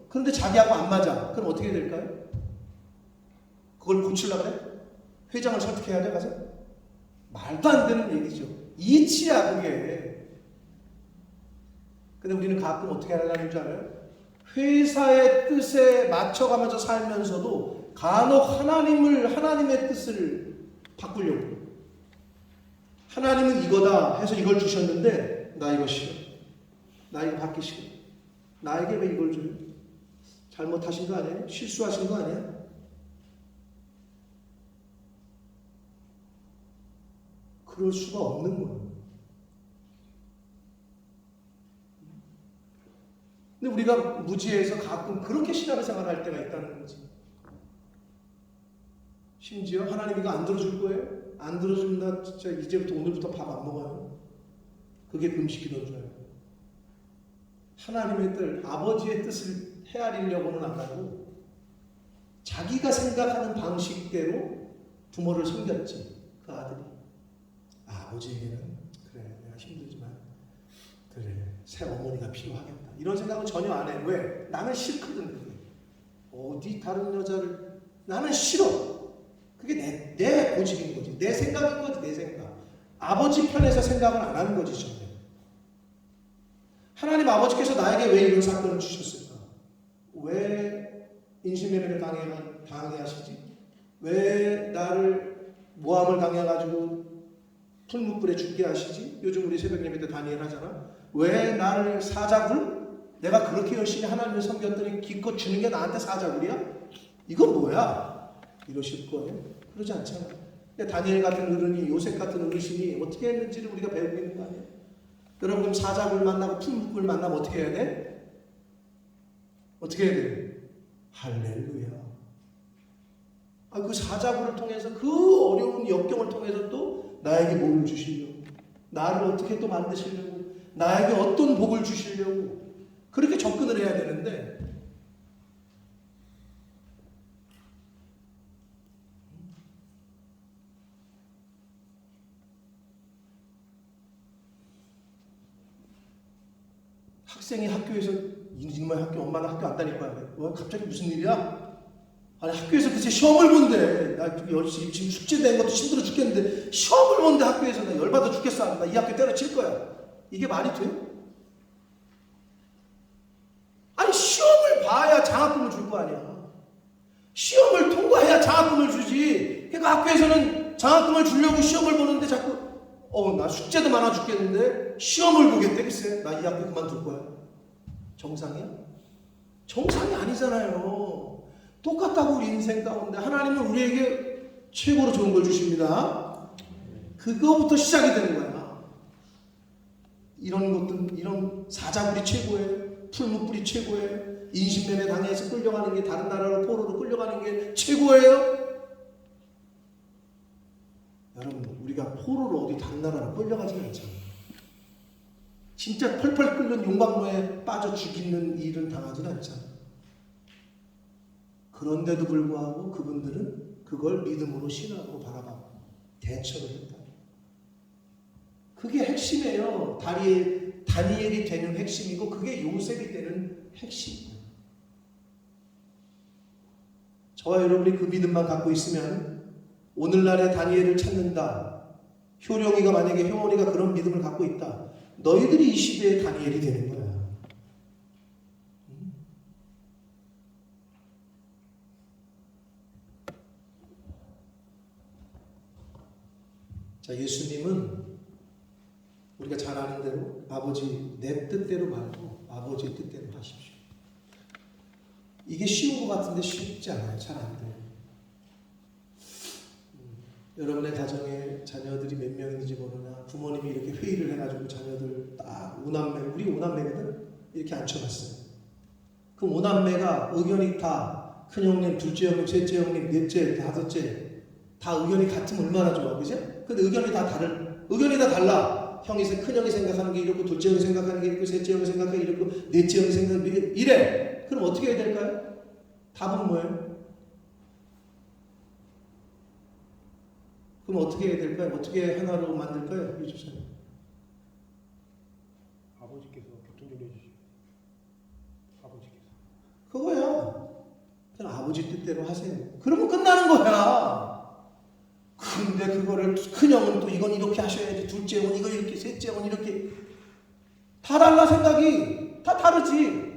그런데 자기하고 안 맞아. 그럼 어떻게 될까요? 그걸 고치려고 그래? 회장을 설득해야 돼, 가서? 말도 안 되는 얘기죠. 이치야, 그게. 근데 우리는 가끔 어떻게 하려는 줄 알아요? 회사의 뜻에 맞춰가면서 살면서도 간혹 하나님의 뜻을 바꾸려고. 하나님은 이거다 해서 이걸 주셨는데 나 이거 싫어. 나 이거 받기 싫어. 나에게 왜 이걸 줘요? 잘못하신 거 아니에요? 실수하신 거 아니에요? 그럴 수가 없는 거예요. 근데 우리가 무지해서 가끔 그렇게 신앙생활을 할 때가 있다는 거지. 심지어 하나님 이거 안 들어줄 거예요? 안 들어준다. 진짜 이제부터 오늘부터 밥 안 먹어요. 그게 금식 기도인 줄 알고. 하나님의 뜻, 아버지의 뜻을 헤아리려고는 안 하고 자기가 생각하는 방식대로 부모를 섬겼지. 그 아들이. 아버지에게는 그래 내가 힘들지만 그래 새 어머니가 필요하겠다. 이런 생각은 전혀 안 해. 왜? 나는 싫거든. 그게. 어디 다른 여자를 나는 싫어. 그게 내 고집인 거지. 내 생각인 거지. 내 생각. 아버지 편에서 생각을 안 하는 거지 전혀. 하나님 아버지께서 나에게 왜 이런 사건을 주셨을까? 왜 인신매매를 당하게 하시지? 왜 나를 모함을 당해가지고 풀무불에 죽게 하시지? 요즘 우리 새벽 예배 때 다니엘 하잖아. 왜 나를 사자굴? 내가 그렇게 열심히 하나님을 섬겼더니 기껏 주는 게 나한테 사자굴이야? 이건 뭐야? 이러실 거예요. 그러지 않잖아. 근데 다니엘 같은 어른이 요셉 같은 어르신이 어떻게 했는지를 우리가 배우고 있는 거 아니에요? 여러분 그럼 사자굴 만나고 풀무불 만나면 어떻게 해야 돼? 어떻게 해야 돼? 할렐루야. 그 사자굴을 통해서 그 어려운 역경을 통해서 또 나에게 뭐를 주시려고, 나를 어떻게 또 만드시려고, 나에게 어떤 복을 주시려고 그렇게 접근을 해야 되는데 학생이 학교에서 정말 엄마는 학교 안 다닐 거야. 왜 갑자기 무슨 일이야? 아니 학교에서 그새 시험을 본대. 나 열심히 지금 숙제 낸 것도 힘들어 죽겠는데 시험을 본대 학교에서. 나 열받아 죽겠어. 나 이 학교 때려칠 거야. 이게 말이 돼? 아니 시험을 봐야 장학금을 줄 거 아니야. 시험을 통과해야 장학금을 주지. 그러니까 학교에서는 장학금을 주려고 시험을 보는데 자꾸 나 숙제도 많아 죽겠는데 시험을 보겠대. 글쎄 나 이 학교 그만둘 거야. 정상이야? 정상이 아니잖아요. 똑같다고 우리 인생 가운데 하나님은 우리에게 최고로 좋은 걸 주십니다. 그거부터 시작이 되는 거야. 이런 것들, 이런 사자굴이 최고예요. 풀무불이 최고예요. 인신매매 당해서 끌려가는 게, 다른 나라로 포로로 끌려가는 게 최고예요. 여러분 우리가 포로로 어디 다른 나라로 끌려가지는 않잖아요. 진짜 펄펄 끓는 용광로에 빠져 죽이는 일은 당하지는 않잖아요. 그런데도 불구하고 그분들은 그걸 믿음으로 신앙으로 바라보고 대처를 했다. 그게 핵심이에요. 다니엘이 되는 핵심이고 그게 요셉이 되는 핵심이에요. 저와 여러분이 그 믿음만 갖고 있으면 오늘날의 다니엘을 찾는다. 효령이가 만약에 효원이가 그런 믿음을 갖고 있다. 너희들이 이 시대의 다니엘이 되는 거야. 자, 예수님은 우리가 잘 아는 대로 아버지 내 뜻대로 말고 아버지의 뜻대로 하십시오. 이게 쉬운 것 같은데 쉽지 않아요. 잘 안 돼요. 여러분의 가정에 자녀들이 몇 명인지 모르나 부모님이 이렇게 회의를 해가지고 자녀들 딱 우리 오남매거든? 이렇게 앉혀봤어요. 그 오남매가 의견이 다 큰형님, 둘째 형님, 셋째 형님, 넷째, 다섯째 다 의견이 같으면 얼마나 좋아, 그죠? 근데 의견이 다 달라. 큰형이 생각하는 게 이렇고, 둘째 형이 생각하는 게 이렇고, 셋째 형이 생각하는 게 이렇고, 넷째 형이 생각하는 게 이래. 그럼 어떻게 해야 될까요? 답은 뭐예요? 그럼 어떻게 해야 될까요? 어떻게 하나로 만들까요? 유주사님. 아버지께서 교통정리해 주시고 아버지께서 그거야. 그냥 아버지 뜻대로 하세요. 그러면 끝나는 거야. 근데 그거를 큰형은 또 이건 이렇게 하셔야지, 둘째 형은 이거 이렇게, 셋째 형은 이렇게. 다 달라. 생각이 다 다르지.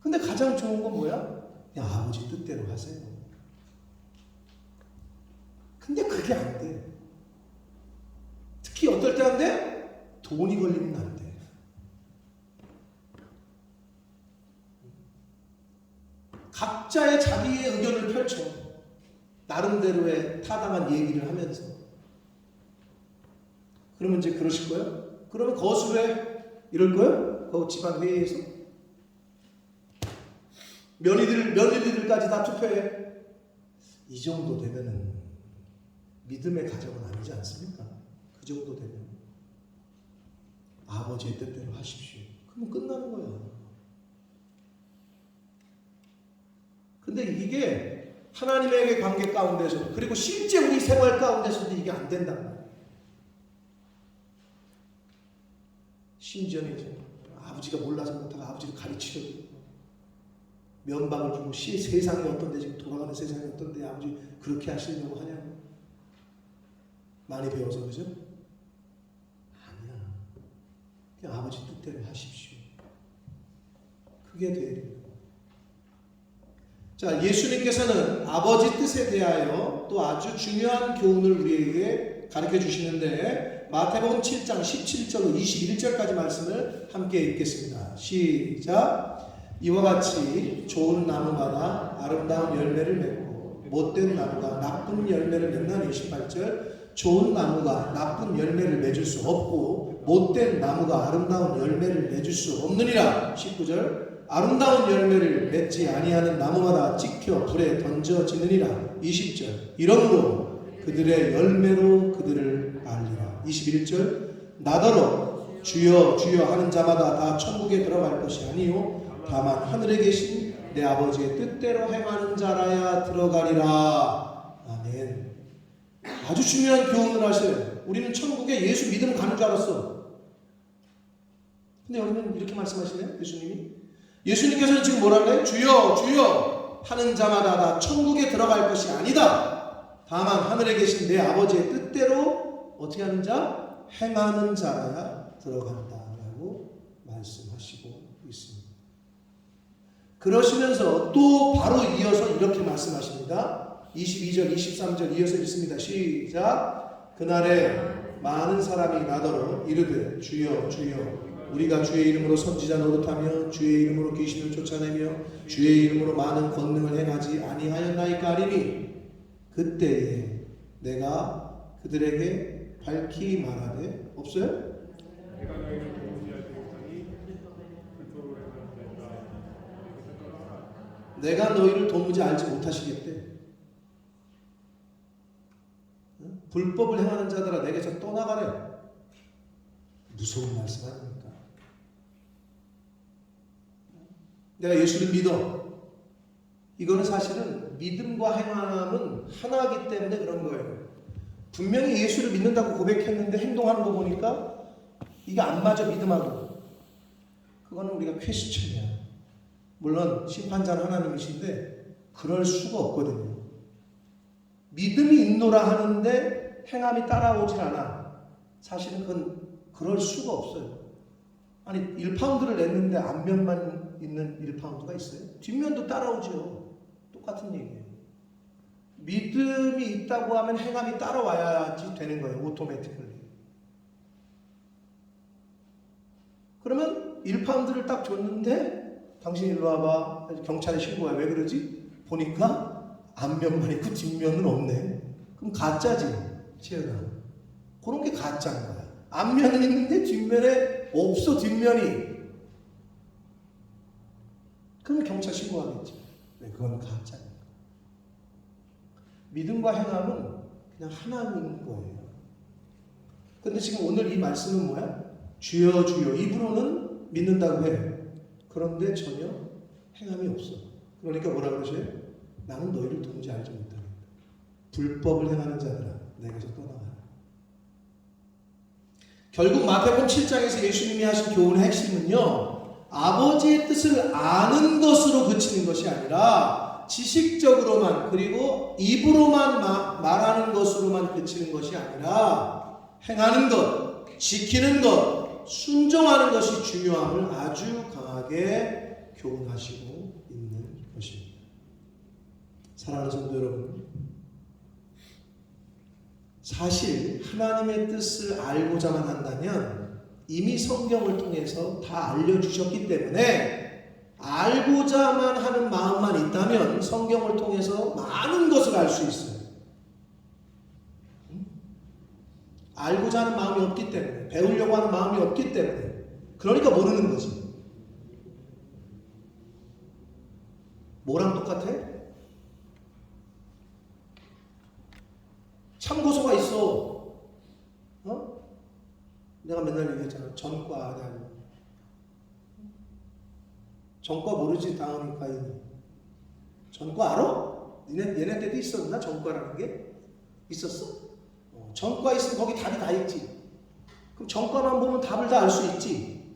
근데 가장 좋은 건 뭐야? 그냥 아버지 뜻대로 하세요. 근데 그게 안 돼. 특히 어떨 때 안 돼? 돈이 걸리면 안 돼. 각자의 자기의 의견을 펼쳐. 나름대로의 타당한 얘기를 하면서. 그러면 이제 그러실 거예요? 그러면 거수해? 이럴 거예요? 그 집안 회의에서? 며느리들까지 다 투표해. 이 정도 되면은 믿음의 가정은 아니지 않습니까? 그 정도 되면 아버지의 뜻대로 하십시오. 그러면 끝나는 거야. 근데 이게 하나님에게 관계 가운데서도 그리고 실제 우리 생활 가운데서도 이게 안 된다는 거예요. 심지어는 이제 아버지가 몰라서 못하고 아버지를 가르치려고 면박을 주고 세상이 어떤데 지금 돌아가는 세상이 어떤데 아버지 그렇게 하시려고 하냐고. 많이 배워서 그죠? 아니야. 그냥 아버지 뜻대로 하십시오. 그게 돼야 돼요. 자, 예수님께서는 아버지 뜻에 대하여 또 아주 중요한 교훈을 우리에게 가르쳐 주시는데 마태복음 7장 17절로 21절까지 말씀을 함께 읽겠습니다. 시작. 이와 같이 좋은 나무마다 아름다운 열매를 맺고 못된 나무가 나쁜 열매를 맺나니 18절. 좋은 나무가 나쁜 열매를 맺을 수 없고 못된 나무가 아름다운 열매를 맺을 수 없느니라. 19절. 아름다운 열매를 맺지 아니하는 나무마다 찍혀 불에 던져지느니라. 20절. 이러므로 그들의 열매로 그들을 알리라. 21절. 나더러 주여 주여 하는 자마다 다 천국에 들어갈 것이 아니요 다만 하늘에 계신 내 아버지의 뜻대로 행하는 자라야 들어가리라. 아멘. 아주 중요한 교훈을 하셔요. 우리는 천국에 예수 믿음 가는 줄 알았어. 근데 여기는 이렇게 말씀하시네요. 예수님께서는 지금 뭐라 그래요? 주여 주여 하는 자마다 다 천국에 들어갈 것이 아니다. 다만 하늘에 계신 내 아버지의 뜻대로 어떻게 하는 자? 행하는 자라야 들어간다라고 말씀하시고 있습니다. 그러시면서 또 바로 이어서 이렇게 말씀하십니다. 22절 23절 이어서 읽습니다. 시작. 그날에 많은 사람이 나더러 이르되 주여 주여 우리가 주의 이름으로 선지자 노릇하며 주의 이름으로 귀신을 쫓아내며 주의 이름으로 많은 권능을 행하지 아니하였나이까 하리니 그때에 내가 그들에게 밝히 말하되 없어요? 내가 너희를 도무지 알지 못하니 그토록 행하는 내가 너희를 도무지 알지 못하시겠대. 불법을 행하는 자들아 내게서 떠나가래. 무서운 말씀 아닙니까? 내가 예수를 믿어. 이거는 사실은 믿음과 행함은 하나이기 때문에 그런 거예요. 분명히 예수를 믿는다고 고백했는데 행동하는 거 보니까 이게 안 맞아 믿음하고. 그거는 우리가 퀘스천이야. 물론 심판자는 하나님이신데 그럴 수가 없거든요. 믿음이 있노라 하는데 행함이 따라오질 않아. 사실은 그건 그럴 수가 없어요. 아니 1파운드를 냈는데 앞면만 있는 1파운드가 있어요? 뒷면도 따라오죠. 똑같은 얘기예요. 믿음이 있다고 하면 행함이 따라와야지 되는 거예요. 오토매틱ally. 그러면 1파운드를 딱 줬는데 당신 일로 와봐. 경찰에 신고해. 왜 그러지? 보니까 앞면만 있고 뒷면은 없네. 그럼 가짜지. 지혜가. 그런 게 가짜인 거야. 앞면은 있는데 뒷면에 없어. 뒷면이. 그럼 경찰 신고하겠지. 네, 그건 가짜니까. 믿음과 행함은 그냥 하나인 거예요. 근데 지금 오늘 이 말씀은 뭐야? 주여 주여. 입으로는 믿는다고 해. 그런데 전혀 행함이 없어. 그러니까 뭐라 그러셔요? 나는 너희를 도무지 알지 못하겠다. 불법을 행하는 자들아 내게서 떠나가라. 결국 마태복음 7장에서 예수님이 하신 교훈의 핵심은요. 아버지의 뜻을 아는 것으로 그치는 것이 아니라 지식적으로만 그리고 입으로만 말하는 것으로만 그치는 것이 아니라 행하는 것, 지키는 것, 순종하는 것이 중요함을 아주 강하게 교훈하시고 있는 것입니다. 사랑하는 성도 여러분, 사실 하나님의 뜻을 알고자만 한다면 이미 성경을 통해서 다 알려주셨기 때문에 알고자만 하는 마음만 있다면 성경을 통해서 많은 것을 알 수 있어요. 알고자 하는 마음이 없기 때문에, 배우려고 하는 마음이 없기 때문에, 그러니까 모르는 거지. 뭐랑 똑같아? 참고서가 있어. 내가 맨날 얘기했잖아. 전과, 전과 모르지 당하는 과인이. 전과 알아? 얘네 때도 있었나? 전과라는 게? 있었어? 전과 있으면 거기 답이 다 있지. 그럼 전과만 보면 답을 다 알 수 있지.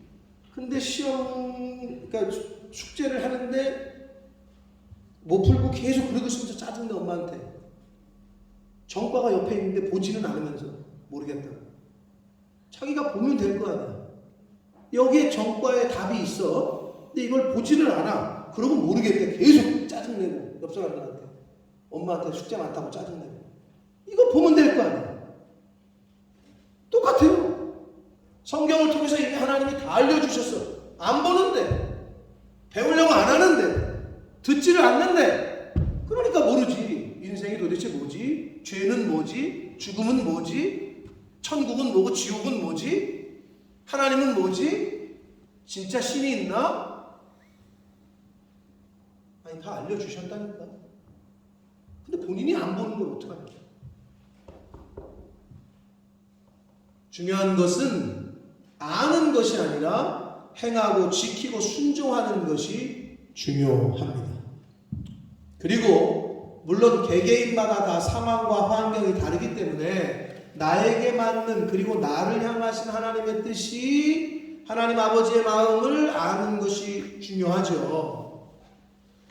근데 시험, 그러니까 숙제를 하는데 못 풀고 계속 그러고 있으면 짜증나 엄마한테. 전과가 옆에 있는데 보지는 않으면서 모르겠다고. 자기가 보면 될 거 아니야. 여기에 전과에 답이 있어. 근데 이걸 보지를 않아. 그러고 모르겠대. 계속 짜증내고 옆 사람들한테. 엄마한테 숙제 많다고 짜증내고. 이거 보면 될 거 아니야. 똑같아요. 성경을 통해서 이미 하나님이 다 알려주셨어. 안 보는데. 배우려고 안 하는데. 듣지를 않는데. 그러니까 모르지. 인생이 도대체 뭐지? 죄는 뭐지? 죽음은 뭐지? 천국은 뭐고 지옥은 뭐지? 하나님은 뭐지? 진짜 신이 있나? 아니 다 알려주셨다니까. 근데 본인이 안 보는 걸 어떡하냐. 중요한 것은 아는 것이 아니라 행하고 지키고 순종하는 것이 중요합니다. 그리고 물론 개개인마다 다 상황과 환경이 다르기 때문에 나에게 맞는 그리고 나를 향하신 하나님의 뜻이 하나님 아버지의 마음을 아는 것이 중요하죠.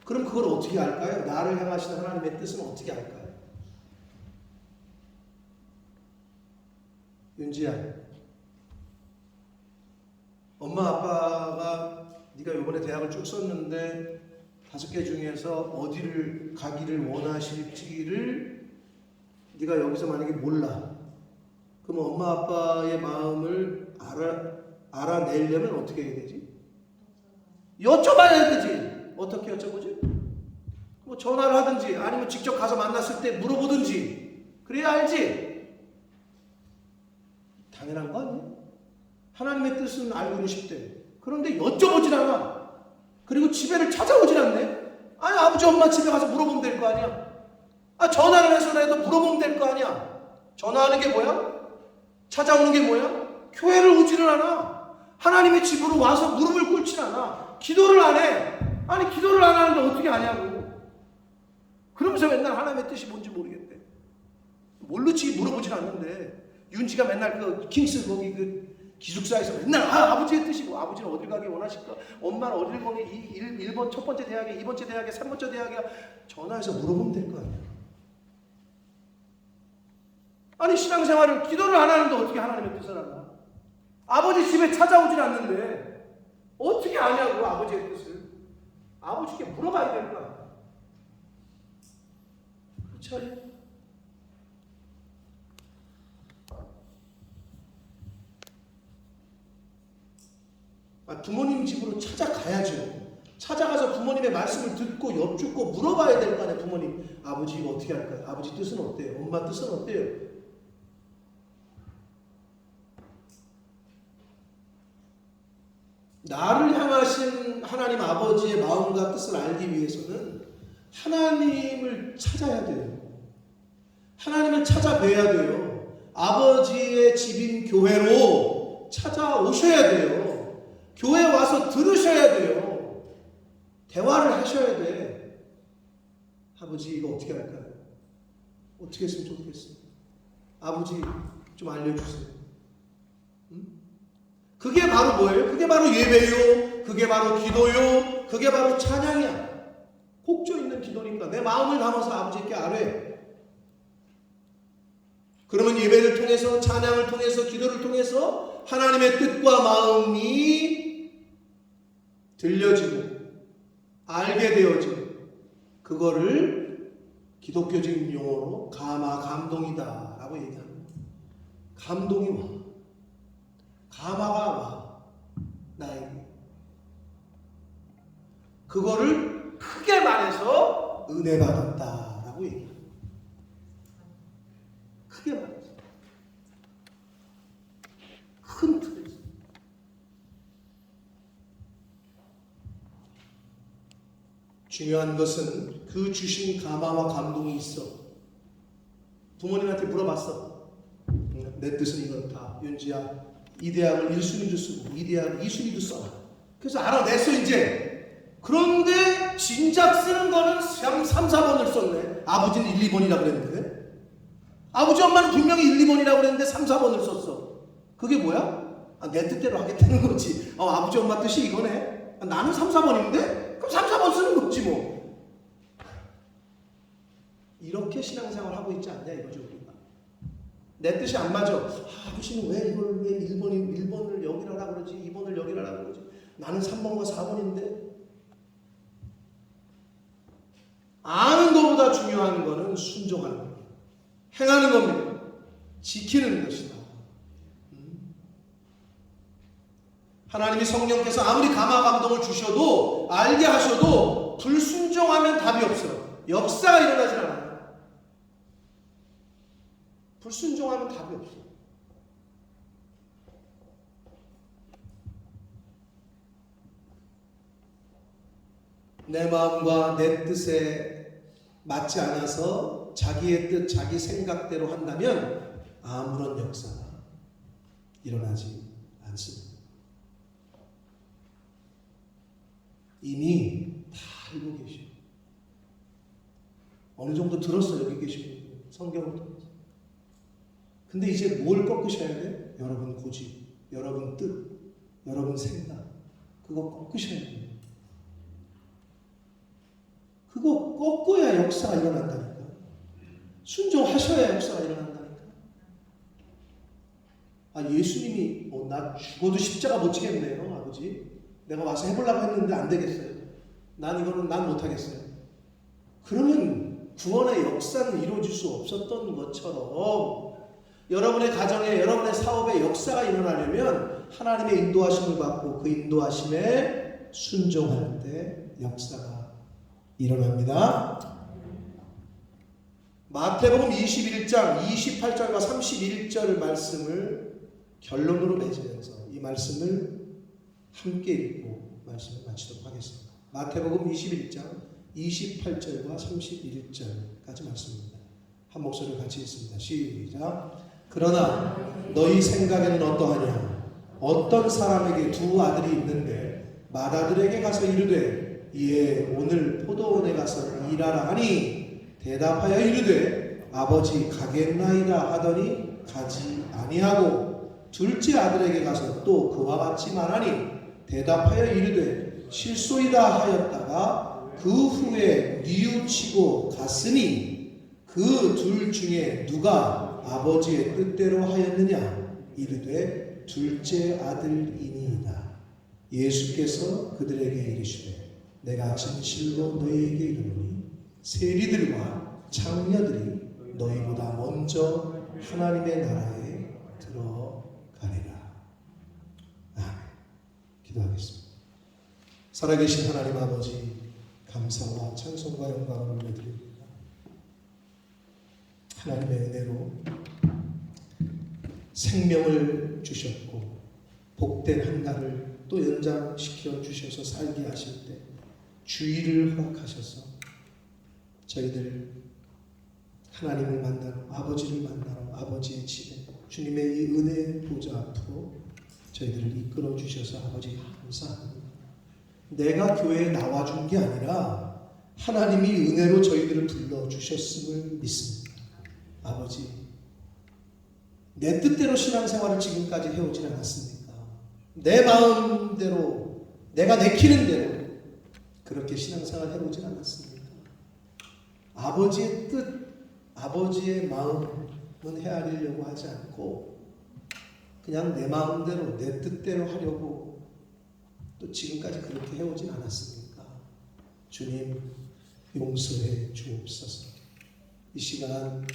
그럼 그걸 어떻게 알까요? 나를 향하신 하나님의 뜻은 어떻게 알까요? 윤지야, 엄마 아빠가 네가 이번에 대학을 쭉 썼는데 5개 중에서 어디를 가기를 원하실지를 네가 여기서 만약에 몰라. 그럼 엄마 아빠의 마음을 알아내려면 어떻게 해야 되지? 여쭤봐야 되지. 어떻게 여쭤보지? 뭐 전화를 하든지 아니면 직접 가서 만났을 때 물어보든지 그래야 알지. 당연한 거 아니야? 하나님의 뜻은 알고는 싶대. 그런데 여쭤보질 않아. 그리고 집에를 찾아오질 않네. 아니 아버지 엄마 집에 가서 물어보면 될 거 아니야. 전화를 해서라도 물어보면 될 거 아니야. 전화하는 게 뭐야? 찾아오는 게 뭐야? 교회를 오지를 않아. 하나님의 집으로 와서 무릎을 꿇질 않아. 기도를 안 해. 아니 기도를 안 하는데 어떻게 하냐고. 그러면서 맨날 하나님의 뜻이 뭔지 모르겠대. 모르지 물어보질 않는데. 윤지가 맨날 그 킹스 거기 그 기숙사에서 맨날 아버지의 뜻이 뭐 아버지는 어딜 가기 원하실까? 엄마는 어딜 가기 1번 첫 번째 대학에 2번째 대학에 3번째 대학에 전화해서 물어보면 될 거 아니야. 아니 신앙생활을 기도를 안 하는데 어떻게 하나님의 뜻을 알아? 아버지 집에 찾아오질 않는데 어떻게 아냐고 아버지의 뜻을. 아버지께 물어봐야 될 거 아니야. 그렇지 않아요? 부모님 집으로 찾아가야죠. 찾아가서 부모님의 말씀을 듣고 여쭙고 물어봐야 될 거 아니에요. 부모님, 아버지 이거 어떻게 할까요? 아버지 뜻은 어때요? 엄마 뜻은 어때요? 나를 향하신 하나님 아버지의 마음과 뜻을 알기 위해서는 하나님을 찾아야 돼요. 하나님을 찾아뵈야 돼요. 아버지의 집인 교회로 찾아오셔야 돼요. 교회 와서 들으셔야 돼요. 대화를 하셔야 돼. 아버지 이거 어떻게 할까요? 어떻게 했으면 좋겠어요? 아버지 좀 알려주세요. 응? 그게 바로 뭐예요? 그게 바로 예배요. 그게 바로 기도요. 그게 바로 찬양이야. 곡조 있는 기도니까 내 마음을 담아서 아버지께 아뢰. 그러면 예배를 통해서 찬양을 통해서 기도를 통해서 하나님의 뜻과 마음이 들려지고 알게 되어지고 그거를 기독교적인 용어로 감동이다 라고 얘기합니다. 감동이 와. 감화가 와. 나에게. 그거를 크게 말해서 은혜 받았다 라고 얘기합니다. 크게 말해서. 큰 틀에서. 중요한 것은 그 주신 감화와 감동이 있어. 부모님한테 물어봤어. 내 뜻은 이렇다. 윤지야, 이 대학을 1순위도 쓰고 이 대학을 2순위도 써라. 그래서 알아냈어 이제. 그런데 진작 쓰는 거는 3, 4번을 썼네. 아버지는 1, 2번이라고 그랬는데. 아버지 엄마는 분명히 1, 2번이라고 그랬는데 3, 4번을 썼어. 그게 뭐야? 내 뜻대로 하겠다는 거지. 아버지 엄마 뜻이 이거네. 나는 3, 4번인데? 그럼 3, 4번 쓰는 거지 뭐. 이렇게 신앙생활 하고 있지 않냐 이거죠 우리가. 내 뜻이 안 맞아. 아버지는 왜 이걸 왜 1번을 여기라 하라 그러지? 2번을 여기라 하라 그러지? 나는 3번과 4번인데. 아는 것보다 중요한 것은 순종하는 겁니다. 행하는 겁니다. 지키는 것이다. 하나님이 성령께서 아무리 감화 감동을 주셔도 알게 하셔도 불순종하면 답이 없어요. 역사가 일어나질 않아요. 불순종하면 답이 없어요. 내 마음과 내 뜻에 맞지 않아서 자기의 뜻, 자기 생각대로 한다면 아무런 역사가 일어나지 않습니다. 이미 다 알고 계셔. 어느 정도 들었어요. 여기 계시고 성경을 통해서. 근데 이제 뭘 꺾으셔야 돼? 여러분 고집, 여러분 뜻, 여러분 생각. 그거 꺾으셔야 돼요. 그거 꺾어야 역사가 일어난다니까. 순종하셔야 역사가 일어난다니까. 예수님이 나 죽어도 십자가 못 지겠네요 아버지. 내가 와서 해보려고 했는데 안 되겠어요. 난 못하겠어요. 그러면 구원의 역사는 이루어질 수 없었던 것처럼 여러분의 가정에 여러분의 사업에 역사가 일어나려면 하나님의 인도하심을 받고 그 인도하심에 순종할 때 역사가 일어납니다. 마태복음 21장 28절과 31절 말씀을 결론으로 맺으면서 이 말씀을 함께 읽고 말씀을 마치도록 하겠습니다. 마태복음 21장 28절과 31절까지 말씀입니다. 한 목소리로 같이 읽습니다. 시작. 그러나 너희 생각에는 어떠하냐? 어떤 사람에게 두 아들이 있는데 맏아들에게 가서 이르되 이에 오늘 포도원에 가서 일하라 하니 대답하여 이르되 아버지 가겠나이다 하더니 가지 아니하고 둘째 아들에게 가서 또 그와 같이 말하니 대답하여 이르되 실소이다 하였다가 그 후에 뉘우치고 갔으니 그 둘 중에 누가 아버지의 뜻대로 하였느냐? 이르되 둘째 아들이니이다. 예수께서 그들에게 이르시되 내가 진실로 너희에게 이르노니 세리들과 창녀들이 너희보다 먼저 하나님의 나라에 들어가리라. 아멘. 기도하겠습니다. 살아계신 하나님 아버지, 감사와 찬송과 영광을 올려드립니다. 하나님의 은혜로 생명을 주셨고 복된 한 달을 또 연장시켜 주셔서 살게 하실 때 주의를 허락하셔서 저희들 하나님을 만나러, 아버지를 만나러 아버지의 집에 주님의 이 은혜의 보좌 앞으로 저희들을 이끌어 주셔서 아버지 감사합니다. 내가 교회에 나와준 게 아니라 하나님이 은혜로 저희들을 불러주셨음을 믿습니다. 아버지, 내 뜻대로 신앙생활을 지금까지 해오진 않았습니까? 내 마음대로, 내가 내키는 대로 그렇게 신앙생활을 해오진 않았습니까? 아버지의 뜻, 아버지의 마음은 헤아리려고 하지 않고 그냥 내 마음대로, 내 뜻대로 하려고 또 지금까지 그렇게 해오진 않았습니까? 주님, 용서해 주옵소서. 이 시간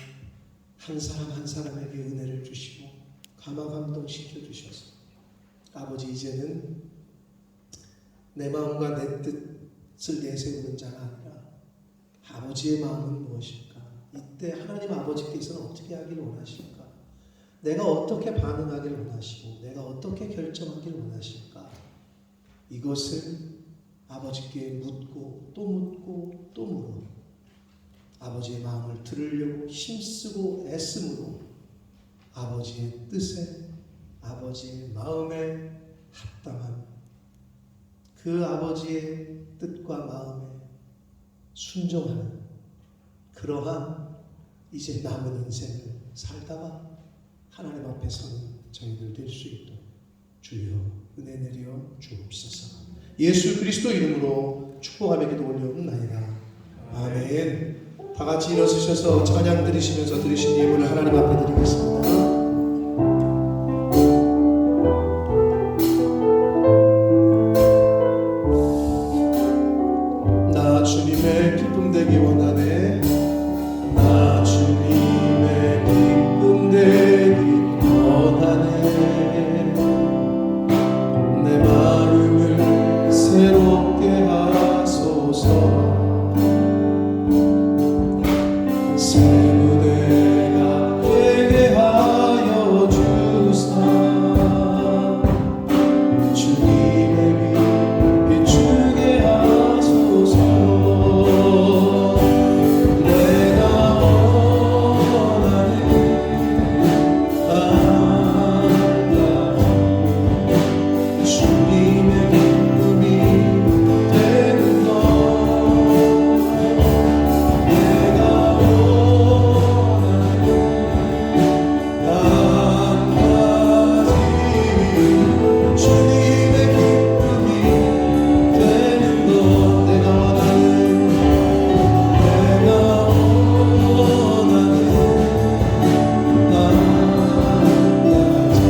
한 사람 한 사람에게 은혜를 주시고 감화 감동시켜 주셔서 아버지 이제는 내 마음과 내 뜻을 내세우는 자가 아니라 아버지의 마음은 무엇일까? 이때 하나님 아버지께서는 어떻게 하기를 원하실까? 내가 어떻게 반응하기를 원하시고 내가 어떻게 결정하기를 원하실까? 이것을 아버지께 묻고 또 묻고 또 물어 아버지의 마음을 들으려고 힘쓰고 애씀으로 아버지의 뜻에 아버지의 마음에 합당한 그 그 아버지의 뜻과 마음에 순종하는 그러한 이제 남은 인생을 살다가 하나님 앞에 서는 저희들 될 수 있도록 주여 은혜 내려 주옵소서. 예수 그리스도 이름으로 축복하며 기도 올려옵나이다. 아멘. 다 같이 일어서셔서 찬양 드리시면서 드리신 예물을 하나님 앞에 드리겠습니다. 나 주님의 기쁨 되기 원하네. 나 주님의 기쁨 되기 원하네. 내 마음을 새롭게 하소서. 새 무대가 되게 하여 주사. 주님의 빛 비추게 하소서. 내가 원하네. 주님의 기쁨이 되는 것. 내가 원하네. 한 가지 주님의 기쁨이 되는 것. 내가 원하네. 내가 원하네. 한 가지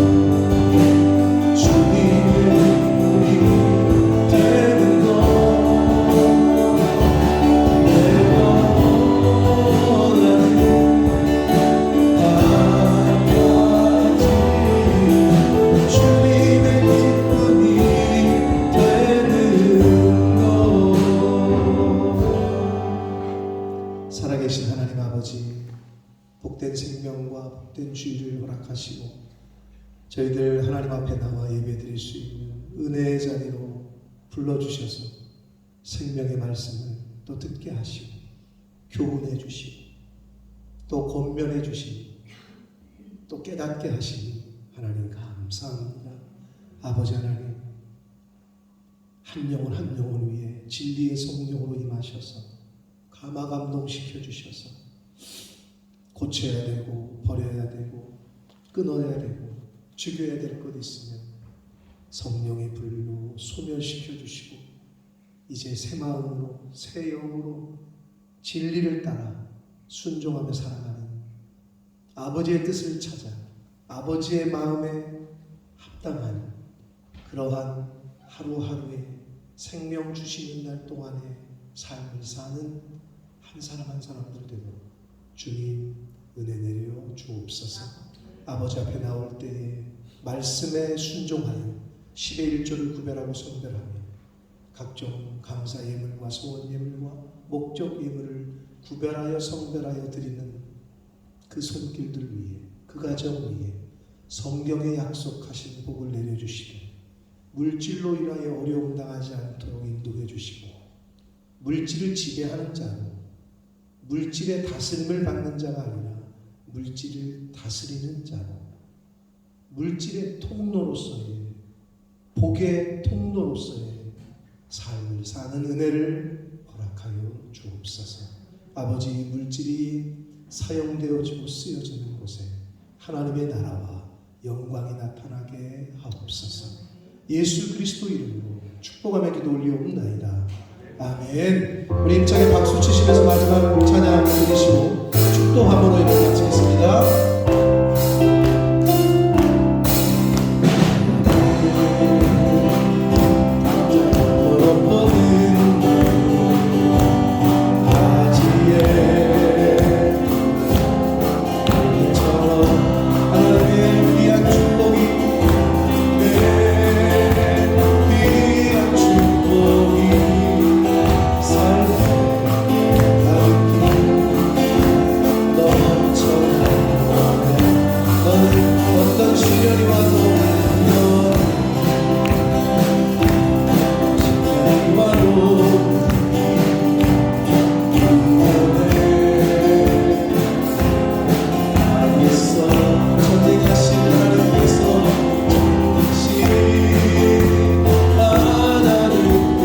주님의 기쁨이 되는 것. 내가 원하네. 한 가지 주님의 기쁨이 되는 것. 살아계신 하나님 아버지, 복된 생명과 복된 주의를 허락하시고 저희들 하나님 앞에 나와 예배드릴 수 있는 은혜의 자리로 불러주셔서 생명의 말씀을 또 듣게 하시고 교훈해 주시고 또 권면해 주시고 또 깨닫게 하시니 하나님 감사합니다. 아버지 하나님, 한 영혼 한 영혼 위에 진리의 성령으로 임하셔서 감화 감동시켜 주셔서 고쳐야 되고 버려야 되고 끊어야 되고 죽여야 될 것 있으면 성령의 불로 소멸시켜 주시고 이제 새 마음으로 새 영으로 진리를 따라 순종하며 살아가는 아버지의 뜻을 찾아 아버지의 마음에 합당한 그러한 하루하루의 생명 주시는 날 동안의 삶을 사는 한 사람 한 사람들 되도록 주님 은혜 내려 주옵소서. 아버지 앞에 나올 때에 말씀에 순종하여 10의 1조를 구별하고 선별하며 각종 감사 예물과 소원 예물과 목적 예물을 구별하여 성별하여 드리는 그 손길들 위에 그 가정 위에 성경에 약속하신 복을 내려주시되 물질로 인하여 어려움 당하지 않도록 인도해 주시고 물질을 지배하는 자로 물질의 다스림을 받는 자가 아니라 물질을 다스리는 자로 물질의 통로로서의 복의 통로로서의 삶을 사는 은혜를 허락하여 주옵소서. 아버지, 물질이 사용되어지고 쓰여지는 곳에 하나님의 나라와 영광이 나타나게 하옵소서. 예수 그리스도 이름으로 축복하며 기도 올리옵나이다. 아멘. 우리 힘차게 박수 치시면서 마지막 찬양 드리시고 축도함으로 이렇게 마치겠습니다. 하나님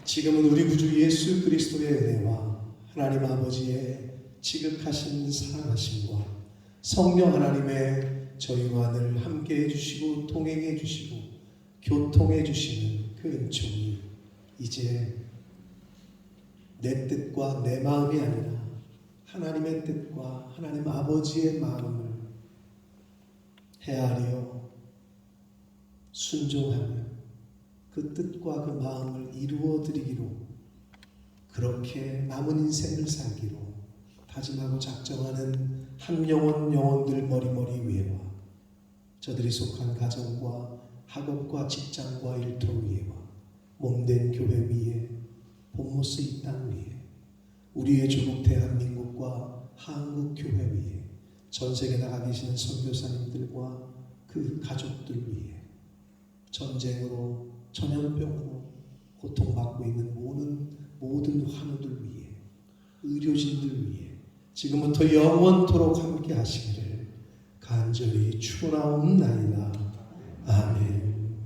지금은 우리 구주 예수 그리스도의 은혜와 하나님 아버지의 지극하신 사랑하심과 성령 하나님의 저희와 늘 함께 해주시고 동행해 주시고 교통해 주시는 그 은총이 이제 내 뜻과 내 마음이 아니라 하나님의 뜻과 하나님 아버지의 마음을 헤아려 순종하며 그 뜻과 그 마음을 이루어 드리기로 그렇게 남은 인생을 살기로 다짐하고 작정하는 한 영혼들 머리머리 위에와 저들이 속한 가정과 학업과 직장과 일터 위에와 몸된 교회 위에 본모스 이 땅 위에 우리의 조국 대한민국과 한국 교회 위에 전 세계 나가 계시는 선교사님들과 그 가족들 위에 전쟁으로 전염병으로 고통받고 있는 모든 환우들 위에 의료진들 위에 지금부터 영원토록 함께 하시기를 간절히 축원하옵나이다.